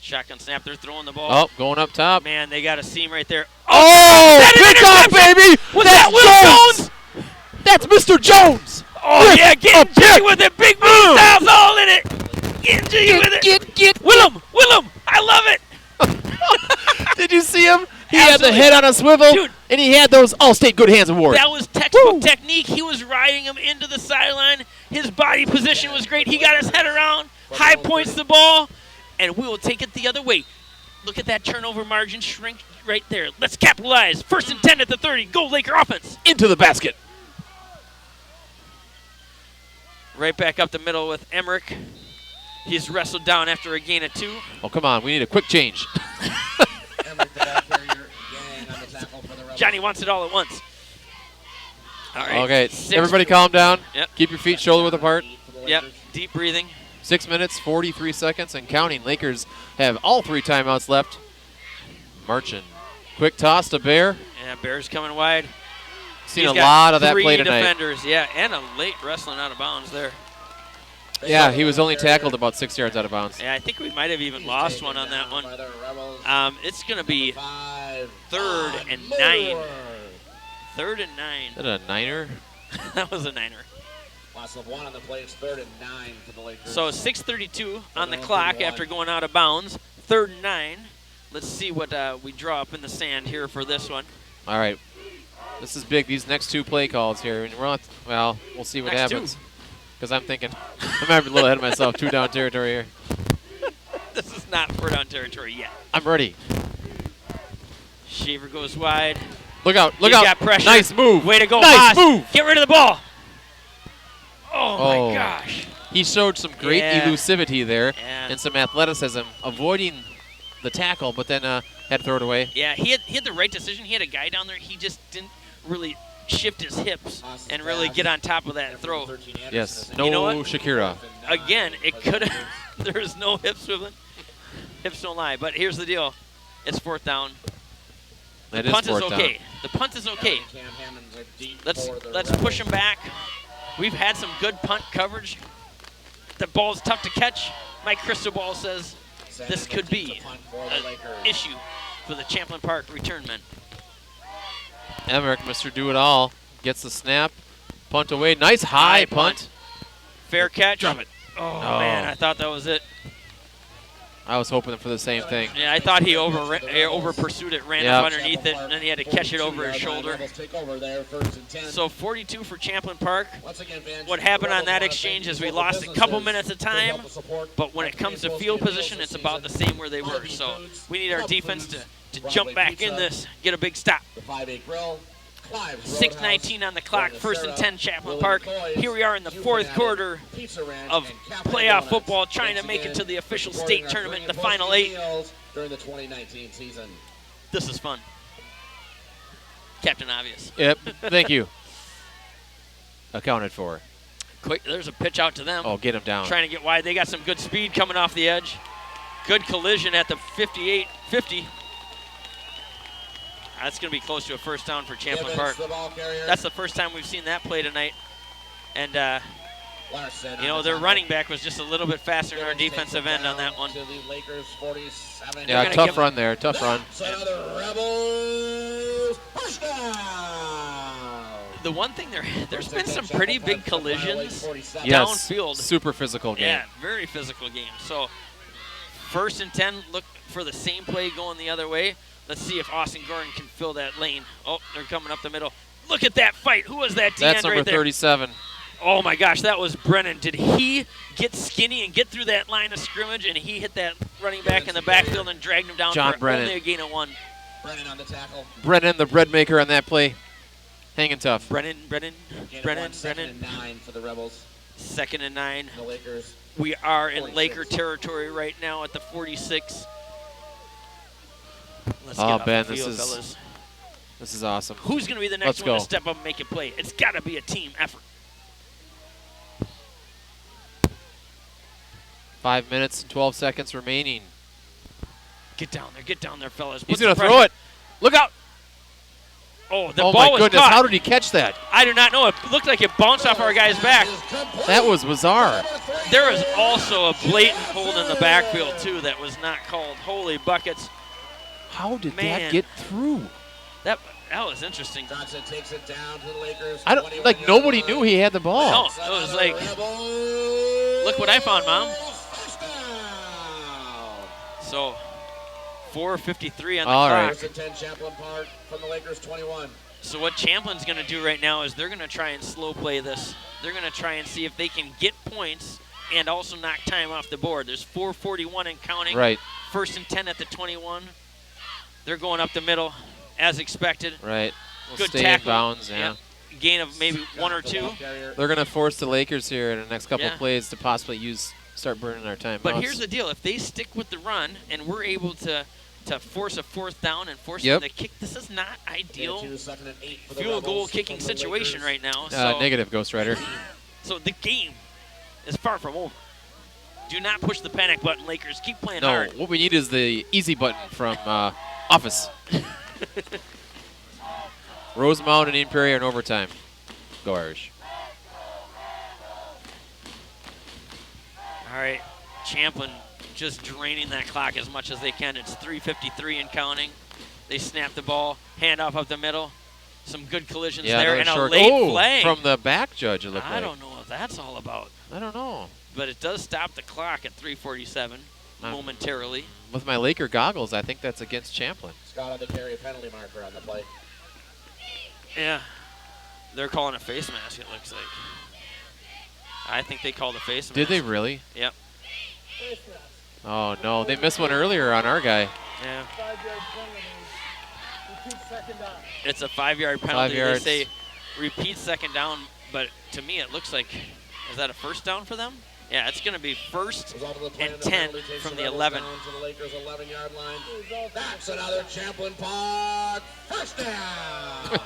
Shotgun snap. They're throwing the ball. Oh, going up top. Man, they got a seam right there. Oh, that pick off, interception! baby! Was That's that Will Jones? That's Mr. Jones! Oh, yeah, getting a jiggy pick. with it. Big move styles all in it. Getting jiggy with it. Get. Willem, I love it. Did you see him? He had the Absolutely. head on a swivel, Dude. and he had those All-State Good Hands Award. That was textbook Woo. technique. He was riding him into the sideline. His body position was great. He got his head around, high points the ball, and we will take it the other way. Look at that turnover margin shrink right there. Let's capitalize. 1st and 10 at the 30. Go Laker offense. Into the basket. Right back up the middle with Emmerich. He's wrestled down after a gain of 2. Oh, come on. We need a quick change. Emmerich, the ball carrier, gang on the tackle for the Rebels. Johnny wants it all at once. All right. Okay, 6 everybody calm down. Yep. Keep your feet shoulder width apart. For the Yep. Lakers. Deep breathing. 6 minutes, 43 seconds, and counting. Lakers have all 3 timeouts left. Marching. Quick toss to Bear. Yeah, Bears coming wide. Seen He's a got lot of that 3 play tonight. defenders. Yeah, and a late wrestling out of bounds there. Yeah, he was only tackled about 6 yards out of bounds. Yeah, I think we might have even lost one on that one. By the Rebels. It's going to be 5. 3rd and Miller. 9. 3rd and 9. Is that a Niner? That was a Niner. Loss of 1 on the play. It's 3rd and 9 for the Lakers. So 6:32 on the Third and clock 1. after going out of bounds. 3rd and 9. Let's see what we draw up in the sand here for this one. All right. This is big. These next 2 play calls here. And we're on, well, we'll see what Next 2. happens. Because I'm thinking, I might be a little ahead of myself. 2 down territory here. This is not 4 down territory yet. I'm ready. Shaver goes wide. Look out. Look He's out. got pressure. Nice move. Way to go, Nice Haas. move. Get rid of the ball. Oh, Oh. my gosh. He showed some great Yeah. elusivity there Yeah. and some athleticism, avoiding the tackle, but then had to throw it away. Yeah, he had the right decision. He had a guy down there. He just didn't really shift his hips and really get on top of that throw. Yes. You No know what? Shakira. Again, it could have. There's no hip swiveling. Hips don't lie. But here's the deal. It's 4th down. That The is punt is fourth down. okay. The punt is okay. Cam Hammonds are deep Let's for the push Rebels. them back. We've had some good punt coverage. The ball's tough to catch. My crystal ball says this could be an issue for the Champlin Park return men. Emmerich, Mr. Do-It-All, gets the snap. Punt away. Nice high punt. Fair catch. Drop it. Oh, Oh. man, I thought that was it. I was hoping for the same thing. Yeah, I thought he over pursued it, ran Yeah. up underneath it, and then he had to catch it over his 42-yard line. shoulder. Rebels take over there, 1st and 10. So 42 for Champlin Park. Once again, fans, What happened on Rebels that wanna exchange thank is we local lost a couple businesses minutes of for the help time, and support. but when it comes to field position, it's about the same where they were. So we need our defense to jump back in this, get a big stop. The 5-8 Grill, Clive's 6:19 on the clock, Roadhouse, 1st and 10 Chaplin Willie Park. McCoy's, Here we are in the Hugh 4th Fanatic, quarter Pizza Ranch, of and Capital playoff Donuts. football, trying to Once make it again, to the official supporting state our tournament, the great final hosting 8. meals during the 2019 season. This is fun. Captain Obvious. Yep. Thank you. Accounted for. Quick, there's a pitch out to them. Oh, get him down. Trying to get wide. They got some good speed coming off the edge. Good collision at the 58-50. That's going to be close to a first down for Champlin Gibbons, Park. the ball carrier. That's the first time we've seen that play tonight. And, Larson you know, on their the running back was just a little bit faster than our Gibbons defensive takes it end on that down one. to the Lakers 47. Yeah, gonna tough give- run there. Tough run. That's another Rebels first down. The one thing, there's been some pretty big collisions Yes. downfield. Super physical game. Yeah, very physical game. So 1st and 10, look for the same play going the other way. Let's see if Austin Gordon can fill that lane. Oh, they're coming up the middle. Look at that fight. Who was that That's DN number right there? 37. Oh, my gosh, that was Brennan. Did he get skinny and get through that line of scrimmage, and he hit that running back in the backfield and dragged him down John for Brennan. only a gain of 1? Brennan on the tackle. Brennan, the bread maker on that play. Hanging tough. Brennan. Gain of 1, 2nd and 9 for the Rebels. 2nd and 9. The Lakers. We are in 46. Laker territory right now at the 46. Let's Oh, get off Ben, the this field, is- fellas. This is awesome. Who's going to be the Let's next one go. to step up and make a play? It's got to be a team effort. 5 minutes and 12 seconds remaining. Get down there, fellas. He's Put going some to throw pressure. it. Look out. Oh, the Oh, ball my was goodness. caught. How did he catch that? I do not know. It looked like it bounced off our guy's back. That was bizarre. There was also a blatant hold in the backfield, too, that was not called. Holy buckets. How did Man. that get through? That was interesting. Johnson takes it down to the Lakers. I don't like nobody knew he had the ball. No, it was like, look what I found, Mom. First down. So, 4:53 on the All clock. right. 1st and 10 Champlin Park from the Lakers 21. So what Champlin's going to do right now is they're going to try and slow play this. They're going to try and see if they can get points and also knock time off the board. There's 4:41 and counting. Right, 1st and 10 at the 21. They're going up the middle as expected. right. We'll Good stay tackle. in bounds, yeah. Gain of maybe one or The two. ball carrier. They're going to force the Lakers here in the next couple Yeah. of plays to possibly start burning our time. But here's the deal. If they stick with the run and we're able to force a 4th down and force Yep. them to kick, this is not ideal 2nd and 8 for the field goal Rebels kicking from the situation Lakers. right now. So, Negative, Ghost Rider. so the game is far from over. Do not push the panic button, Lakers. Keep playing No, hard. what we need is the easy button from Office. Rosemount and Eden Prairie are in overtime. Go Irish. All right, Champlin just draining that clock as much as they can. It's 3:53 and counting. They snap the ball, handoff up the middle. Some good collisions there, another and a short- late flag. from the back judge, it looked I like. don't know what that's all about, I don't know. but it does stop the clock at 3:47 momentarily. With my Laker goggles, I think that's against Champlin. Scott on the carry, a penalty marker on the play. Yeah, they're calling a face mask. It looks like. I think they called a face mask. Did they really? Yep. Face mask. Oh, no. They missed one earlier on our guy. Yeah. 5-yard penalty. Repeat 2nd down. It's a 5-yard penalty. 5 yards. They say repeat 2nd down, but to me it looks like, is that a 1st down for them? Yeah, it's going to be 1st Result of the play and and the 10 penalty takes from the Rebels 11. down to the Lakers 11-yard line. Result of That's the- another Champlin Park first down.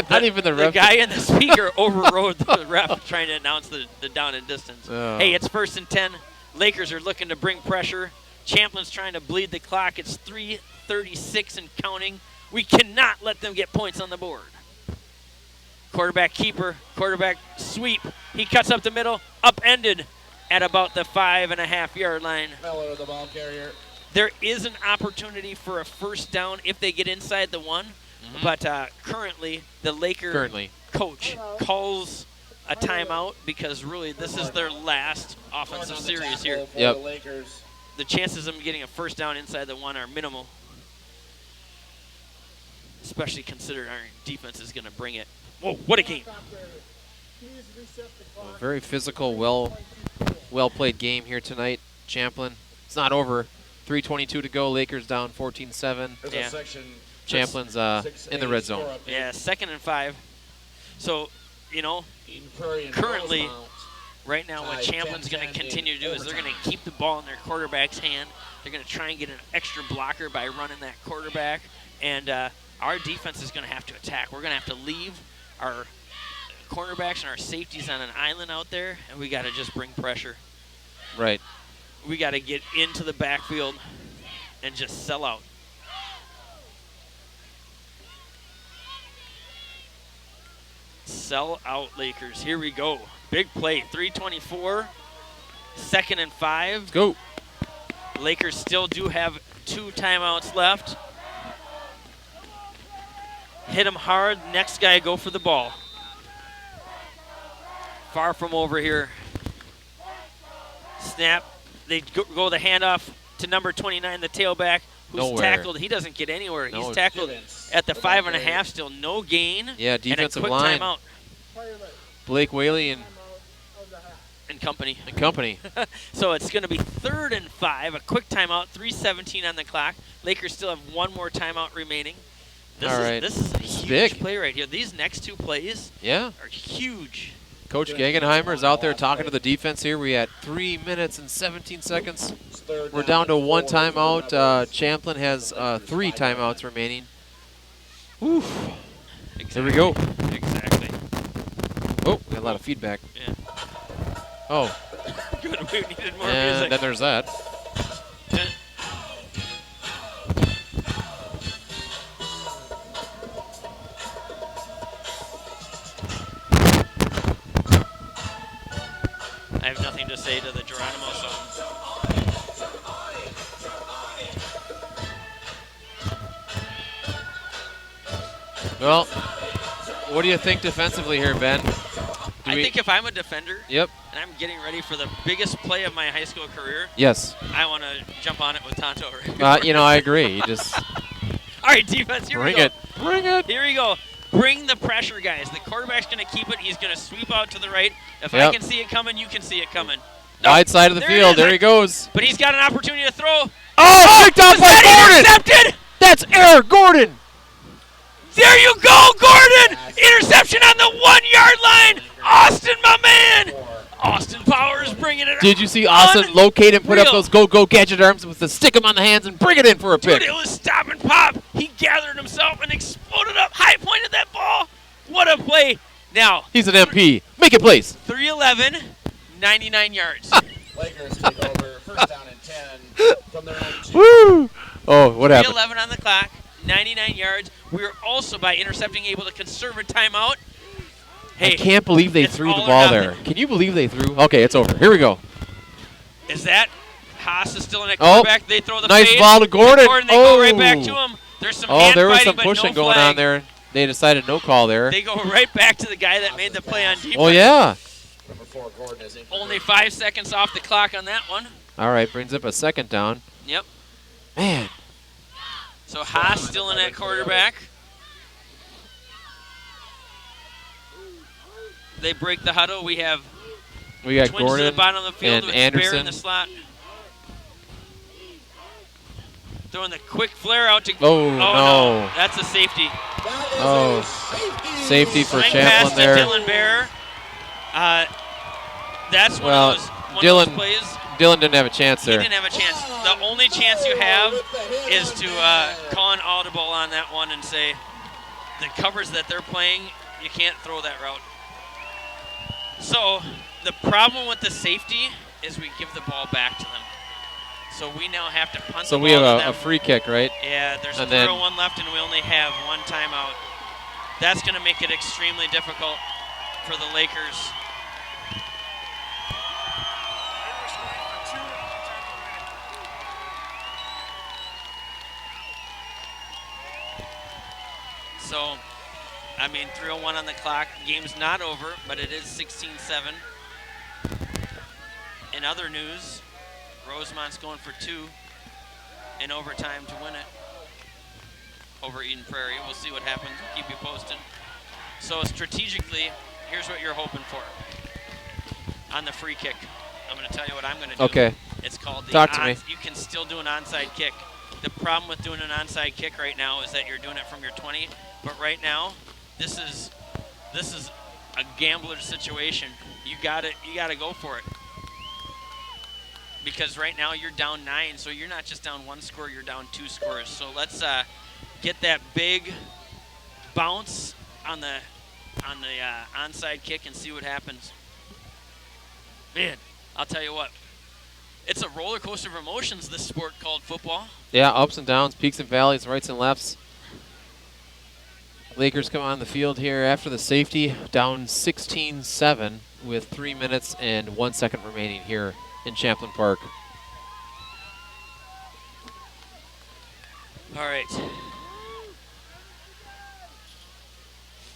Not even the The ref. guy in the speaker overrode the ref trying to announce the down and distance. Oh. Hey, it's 1st and 10. Lakers are looking to bring pressure. Champlin's trying to bleed the clock. It's 3:36 and counting. We cannot let them get points on the board. Quarterback keeper, quarterback sweep. He cuts up the middle, upended at about the 5.5-yard line. Miller, the ball carrier. There is an opportunity for a first down if they get inside the 1, but currently the Laker coach calls a timeout because really this is their last offensive series here. Yep. The Lakers. The chances of them getting a first down inside the 1 are minimal, especially considering our defense is going to bring it. Whoa, what a game. A very physical, well played game here tonight, Champlin. It's not over. 3:22 to go. Lakers down 14-7. Yeah. Champlin's in the red zone. Yeah, 2nd and 5. So, you know, currently, right now what Champlin's going to continue to do is they're going to keep the ball in their quarterback's hand. They're going to try and get an extra blocker by running that quarterback. And our defense is going to have to attack. We're going to have to leave our cornerbacks and our safeties on an island out there, and we got to just bring pressure. Right. We got to get into the backfield and just sell out. Sell out, Lakers. Here we go. Big play. 3:24. 2nd and 5. Let's go. Lakers still do have 2 timeouts left. Hit him hard. Next guy go for the ball. Far from over here. Snap. They go the handoff to number 29, the tailback, who's tackled. He doesn't get anywhere. He's tackled at the 5.5, still no gain. Yeah, defensive and a quick line. timeout. Blake Whaley and company. So it's going to be 3rd and 5, a quick timeout, 3:17 on the clock. Lakers still have 1 more timeout remaining. This is a huge big play right here. These next 2 plays are huge. Coach Gegenheimer is out there talking to the defense here. We had 3 minutes and 17 seconds. We're down to 1 timeout. Champlin has 3 timeouts remaining. Oof. Exactly. There we go. Exactly. Oh, we got a lot of feedback. Yeah. Oh. Good. We needed more And music. then there's that. I have nothing to say to the Geronimo song. Well, what do you think defensively here, Ben? I think if I'm a defender Yep. and I'm getting ready for the biggest play of my high school career, Yes. I want to jump on it with Tonto. I agree. You just All right, defense, here we bring go. it. Bring it. Here we go. Bring the pressure, guys. The quarterback's going to keep it. He's going to sweep out to the right. If I can see it coming, you can see it coming. Nope. Wide side of the field. There he goes. But he's got an opportunity to throw. Oh, picked off by Gordon. Intercepted. That's Eric Gordon. There you go, Gordon. Interception on the 1-yard line. Austin, my man. Austin Powers bringing it. Did you see Austin locate and put up those go gadget arms with the stick him on the hands and bring it in for a pick? Dude, it was stop and pop. He gathered himself and exploded up, high pointed that ball. What a play. Now. He's an MP. Make it, please. 3:11, 99 yards. Lakers take over. First down and 10 from their own 2. Woo! Oh, what happened? 3:11 on the clock, 99 yards. We were also, by intercepting, able to conserve a timeout. Hey, I can't believe they threw the all or ball nothing. there. Can you believe they threw? Okay, it's over. Here we go. Is that Haas is still in at quarterback? They throw the nice fade. ball to Gordon. They go right back to him. There's some hand there was fighting, some but pushing no going flag. on there. They decided no call there. They go right back to the guy that made the play on defense. Oh, yeah. Number 4, Gordon is in. Only 5 seconds off the clock on that one. All right, brings up a 2nd down. Yep. Man. So Haas still in at quarterback. They break the huddle. We have We got twins to Gordon the bottom of the field and with Bear in Anderson. the slot. Throwing the quick flare out to. Oh, no. That's a safety. Oh, safety for Flying Champlin pass there. to Dylan Bear. That's one Well, of those plays. Dylan didn't have a chance He there. didn't have a chance. The only chance you have is to call an audible on that one and say the covers that they're playing, you can't throw that route. So the problem with the safety is we give the ball back to them. So we now have to punt So the we ball to have them. a free kick, right? Yeah, there's And then- 3:01 left, and we only have one timeout. That's going to make it extremely difficult for the Lakers. So, I mean, 3:01 on the clock. Game's not over, but it is 16-7. In other news, Rosemont's going for 2 in overtime to win it over Eden Prairie. We'll see what happens. We'll keep you posted. So strategically, here's what you're hoping for on the free kick. I'm going to tell you what I'm going to do. Okay. It's called the Talk to me. You can still do an onside kick. The problem with doing an onside kick right now is that you're doing it from your 20. But right now, this is a gambler situation. You got to go for it. Because right now you're down 9, so you're not just down 1 score, you're down 2 scores. So let's get that big bounce on the onside kick and see what happens. Man, I'll tell you what. It's a roller coaster of emotions, this sport called football. Yeah, ups and downs, peaks and valleys, rights and lefts. Lakers come on the field here after the safety, down 16-7 with 3 minutes and 1 second remaining here in Champlin Park. All right.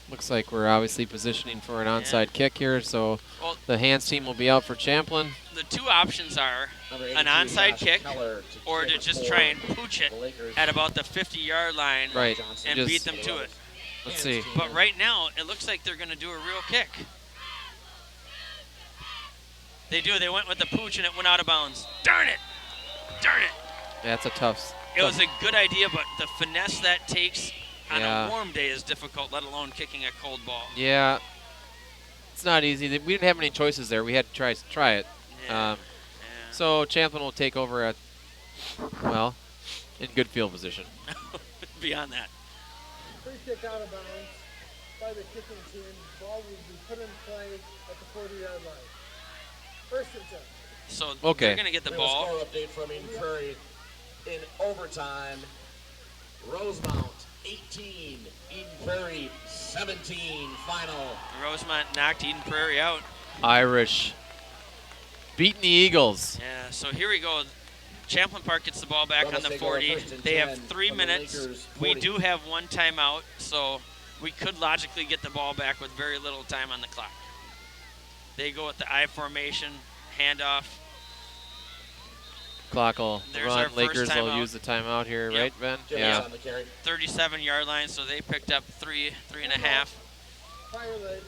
Looks like we're obviously positioning for an onside kick here, so Well, the hands team will be out for Champlin. the two options are Number an 82, onside Josh kick Keller or to kick just for try and pooch it the Lakers. at about the 50-yard line Right. and Just- beat them to it. Let's see. But right now, it looks like they're going to do a real kick. They do. They went with the pooch, and it went out of bounds. Darn it. Darn it. That's a tough. It was a good idea, but the finesse that takes on Yeah. a warm day is difficult, let alone kicking a cold ball. Yeah. It's not easy. We didn't have any choices there. We had to try it. Yeah. Um, So Champlin will take over at, well, in good field position. Beyond that. Free kick out of bounds by the kicking team. Ball will be put in play at the 40-yard line. First and 10. So Okay. they're going to get the We have a ball. score update from Eden Prairie in overtime. Rosemount 18, Eden Prairie 17. Final. Rosemont knocked Eden Prairie out. Irish beating the Eagles. Yeah, so here we go. Champlin Park gets the ball back on the 40. They have 3 minutes. We do have 1 timeout, so we could logically get the ball back with very little time on the clock. They go with the I formation, handoff. Clock will There's our run. first Lakers will timeout. use the timeout here, Yep. right, Ben? Jimmy's Yeah. on the carry. 37-yard line, so they picked up three and a half. Fire leg.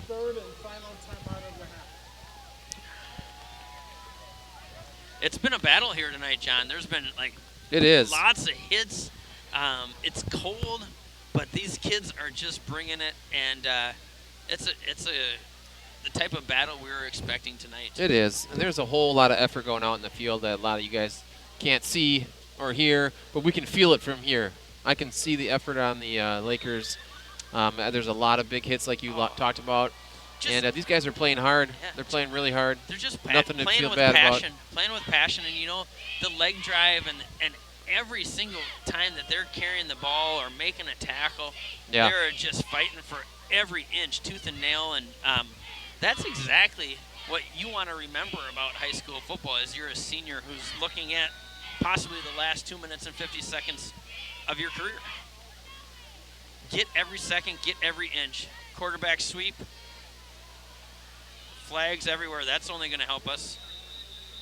Third and final timeout of the half. It's been a battle here tonight, John. There's been like It is. lots of hits. It's cold, but these kids are just bringing it, and it's the type of battle we were expecting tonight. It is. And there's a whole lot of effort going out in the field that a lot of you guys can't see or hear, but we can feel it from here. I can see the effort on the Lakers. There's a lot of big hits like you talked about. Just- And these guys are playing hard. Yeah. They're playing really hard. They're just Nothing to playing feel with bad about. passion, playing with passion, and you know the leg drive and every single time that they're carrying the ball or making a tackle, Yeah. they're just fighting for every inch, tooth and nail, and that's exactly what you want to remember about high school football. As you're a senior who's looking at possibly the last 2 minutes and 50 seconds of your career. Get every second, get every inch. Quarterback sweep. Flags everywhere. That's only going to help us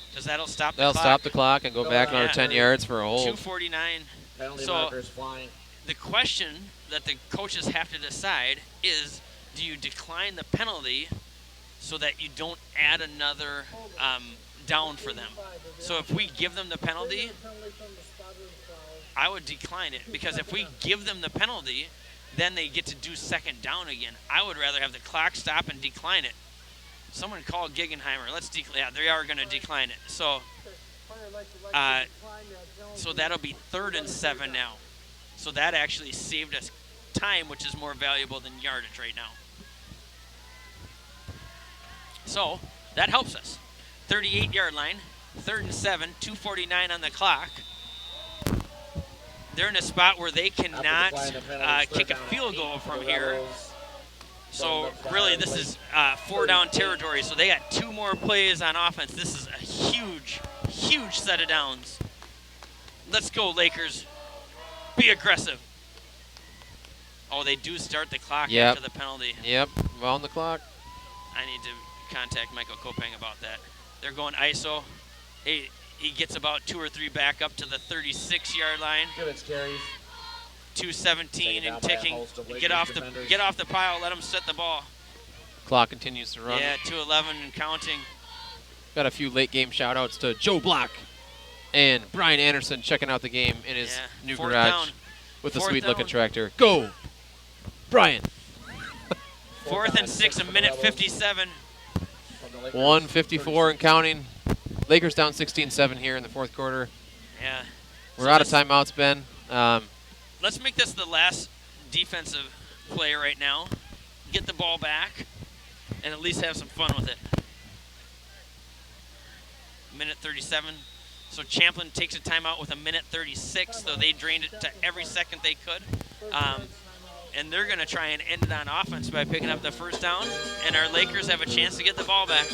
because that'll stop the They'll clock. stop the clock and go back another Yeah. 10 yards for a hold. 2:49. Penalty So- markers flying. The question that the coaches have to decide is, do you decline the penalty so that you don't add another down for them? So if we give them the penalty, Penalty from the spotted foul. I would decline it because if we give them the penalty, then they get to do second down again. I would rather have the clock stop and decline it. Someone called Guggenheimer. Yeah, they are going to decline it. So Fire like to decline that penalty. So that'll be 3rd and 7 now. So that actually saved us time, which is more valuable than yardage right now. So that helps us. 38-yard line. 3rd and 7, 2:49 on the clock. They're in a spot where they cannot kick a field goal from here. So really, this is 4-down territory. So they got 2 more plays on offense. This is a huge, huge set of downs. Let's go, Lakers. Be aggressive. Oh, they do start the clock after the penalty. Yep, on the clock. I need to contact Michael Kopang about that. They're going ISO. He gets about 2 or 3 back up to the 36-yard line. Give it carries. 2:17 and ticking. Get off the pile. Let them set the ball. Clock continues to run. Yeah, 2:11 and counting. Got a few late game shout outs to Joe Block and Brian Anderson checking out the game in his new 4th garage down. with a 4th sweet looking down. tractor. Go, Brian. 4th and 6, a minute 57. 1:54 and counting. Lakers down 16-7 here in the 4th quarter. Yeah. We're So out of this- timeouts, Ben. Let's make this the last defensive play right now. Get the ball back and at least have some fun with it. Minute 37. So Champlin takes a timeout with a minute 36, so they drained it to every second they could. And they're going to try and end it on offense by picking up the 1st down, and our Lakers have a chance to get the ball back.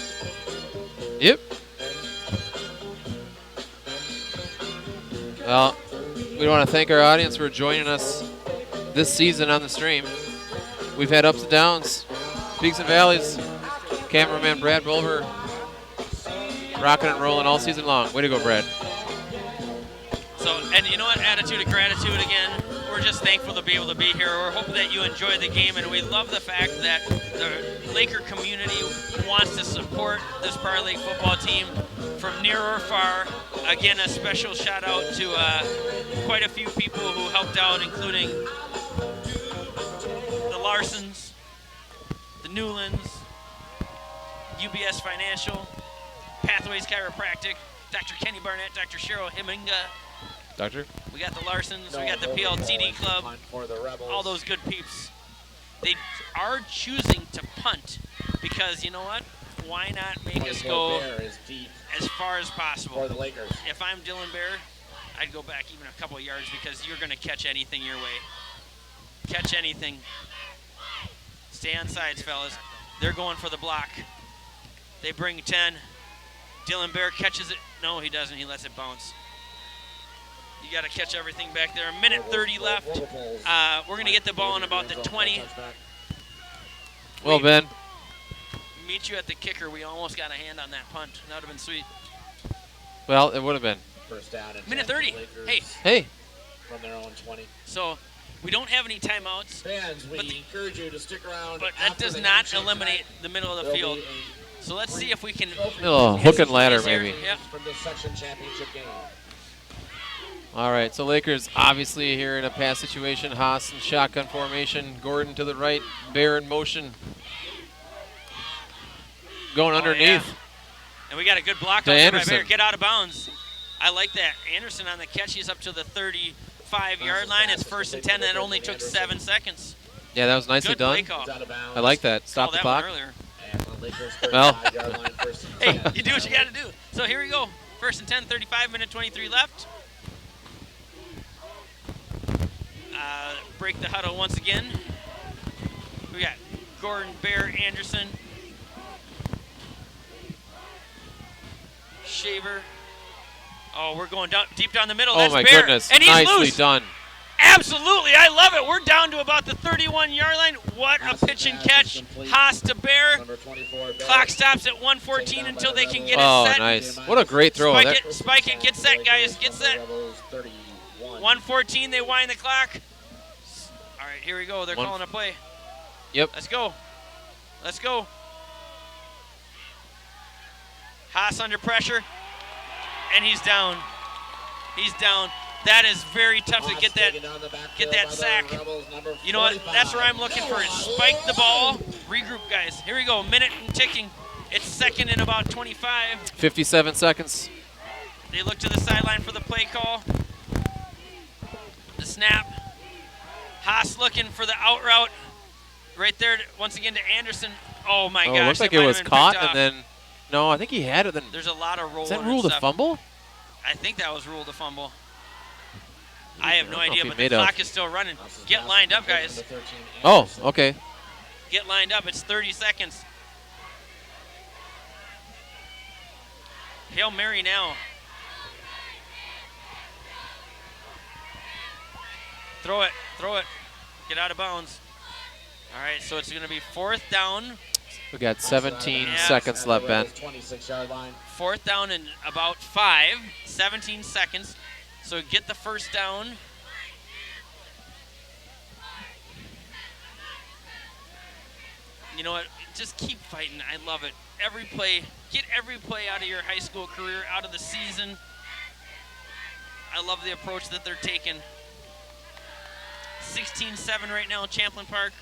Yep. Well, we want to thank our audience for joining us this season on the stream. We've had ups and downs, peaks and valleys. Cameraman Brad Bulver rocking and rolling all season long. Way to go, Brad. So, and you know what? Attitude of gratitude again. We're just thankful to be able to be here. We're hoping that you enjoy the game, and we love the fact that the Laker community wants to support this Prior Lake football team from near or far. Again, a special shout out to quite a few people who helped out, including the Larsons, the Newlands, UBS Financial, Pathways Chiropractic, Dr. Kenny Barnett, Dr. Cheryl Himinga. Doctor? We got the Larsons, we got the PLTD Club, all those good peeps. They are choosing to punt because, you know what? Why not make us go as far as possible? For the Lakers. If I'm Dylan Bear, I'd go back even a couple of yards because you're going to catch anything your way. Catch anything. Stay on sides, fellas. They're going for the block. They bring 10. Dylan Bear catches it. No, he doesn't. He lets it bounce. You got to catch everything back there. A minute 30 left. We're going to get the ball in about the 20. Well, Ben. Meet you at the kicker. We almost got a hand on that punt. That would have been sweet. Well, it would have been. First down and Minute 10 30. Lakers Hey. Hey. From their own 20. So we don't have any timeouts, Fans, we But encourage you to stick around. but that after does the not handshake eliminate tonight. the middle of the There'll field. be So let's see if we can. Little hook and ladder, maybe. Yep. from the section championship game. All right, so Lakers obviously here in a pass situation. Haas in shotgun formation. Gordon to the right. Bear in motion. Going underneath. Yeah. And we got a good block To out there by Anderson. Bear. Get out of bounds. I like that. Anderson on the catch. He's up to the 35-yard line. It's 1st and 10. That only took 7 seconds. Yeah, that was nicely Good play done. call. It's out of bounds. I like that. Stop Called the that one clock. earlier. And the Lakers Well. 35-yard line, 1st and 10. Hey, you do what you got to do. So here we go. 1st and 10, 35, minute 23 left. Break the huddle once again. We got Gordon, Bear, Anderson, Shaver. Oh, we're going down, deep down the middle. Oh That's my Bear. goodness. And he's Nicely loose. done. Absolutely. I love it. We're down to about the 31-yard line. What a pitch and catch. Haas to Bear. Number 24, Bear. Clock stops at 1:14 until they can get Oh, it set. nice. What a great throw. Spike That- it, spike it, get set, guys. Get set. Rebels 31. 1:14, they wind the clock. All right, here we go. They're One- calling a play. Yep. Let's go. Let's go. Haas under pressure, and he's down. He's down. That is very tough to get that. Get that sack. You know what? That's where I'm looking for it. Spike the ball. Regroup, guys. Here we go. Minute and ticking. It's 2nd and about 25. 57 seconds. They look to the sideline for the play call. The snap. Haas looking for the out route. Right there, once again to Anderson. Oh my Oh, gosh. it looks like that it might was have been caught picked and off. then No, I think he had it. Then There's a lot of rolling. is that ruled a fumble? I think that was ruled a fumble. I have no I don't know idea, if he but the made a- clock is still running. Get lined up, guys. Oh, okay. Get lined up. It's 30 seconds. Hail Mary now. Throw it. Throw it. Get out of bounds. All right, so it's going to be 4th down. We got 17 Yeah. seconds left, Ben. 26-yard line. 4th down in about 5. 17 seconds. So get the first down. You know what? Just keep fighting. I love it. Every play. Get every play out of your high school career, out of the season. I love the approach that they're taking. 16-7 right now, Champlin Park.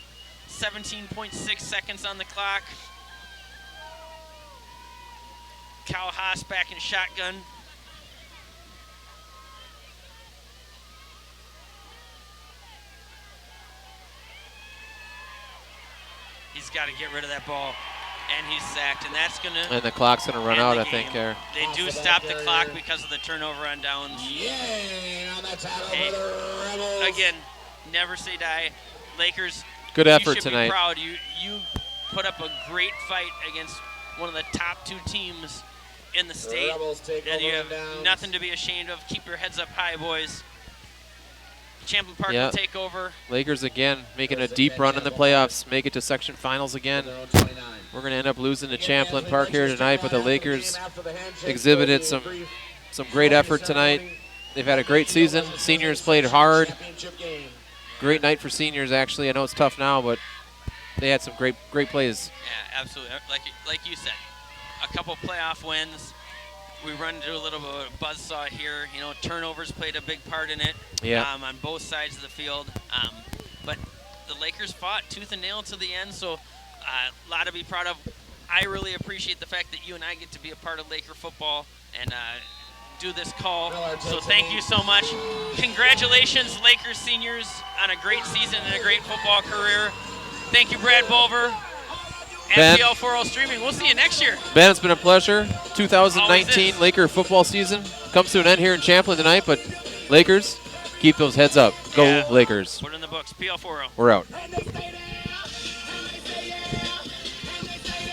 17.6 seconds on the clock. Cal Haas back in shotgun. He's got to get rid of that ball. And he's sacked, and that's going to And the clock's going to run end out, the I think, game. there. They do stop the clock because of the turnover on downs. Yay! On the tackle Hey, for the Rebels. Again, never say die. Lakers, Good you effort should tonight. be proud. You put up a great fight against one of the top 2 teams in the state, Rebels take and you over have downs. nothing to be ashamed of. Keep your heads up high, boys. Champlin Park Yeah. will take over. Lakers again making a deep run in the playoffs, make it to section finals again. Their own 29. We're going to end up losing to Champlin Park here tonight, but the Lakers exhibited some great effort tonight. They've had a great season. Seniors played hard. Championship game. Great night for seniors, actually. I know it's tough now, but they had some great plays. Yeah, absolutely. Like you said, a couple playoff wins. We run into a little bit of a buzzsaw here. You know, turnovers played a big part in it. Yeah. On both sides of the field. But the Lakers fought tooth and nail to the end, so a lot to be proud of. I really appreciate the fact that you and I get to be a part of Laker football and do this call. So thank you so much. Congratulations, Lakers seniors, on a great season and a great football career. Thank you, Brad Bulver. Ben. NPL 4L streaming. We'll see you next year. Ben, it's been a pleasure. Always 2019 is. Laker football season comes to an end here in Champlin tonight, but Lakers, keep those heads up. Go Yeah. Lakers. Put it in the books. PL 4L. We're out. And the state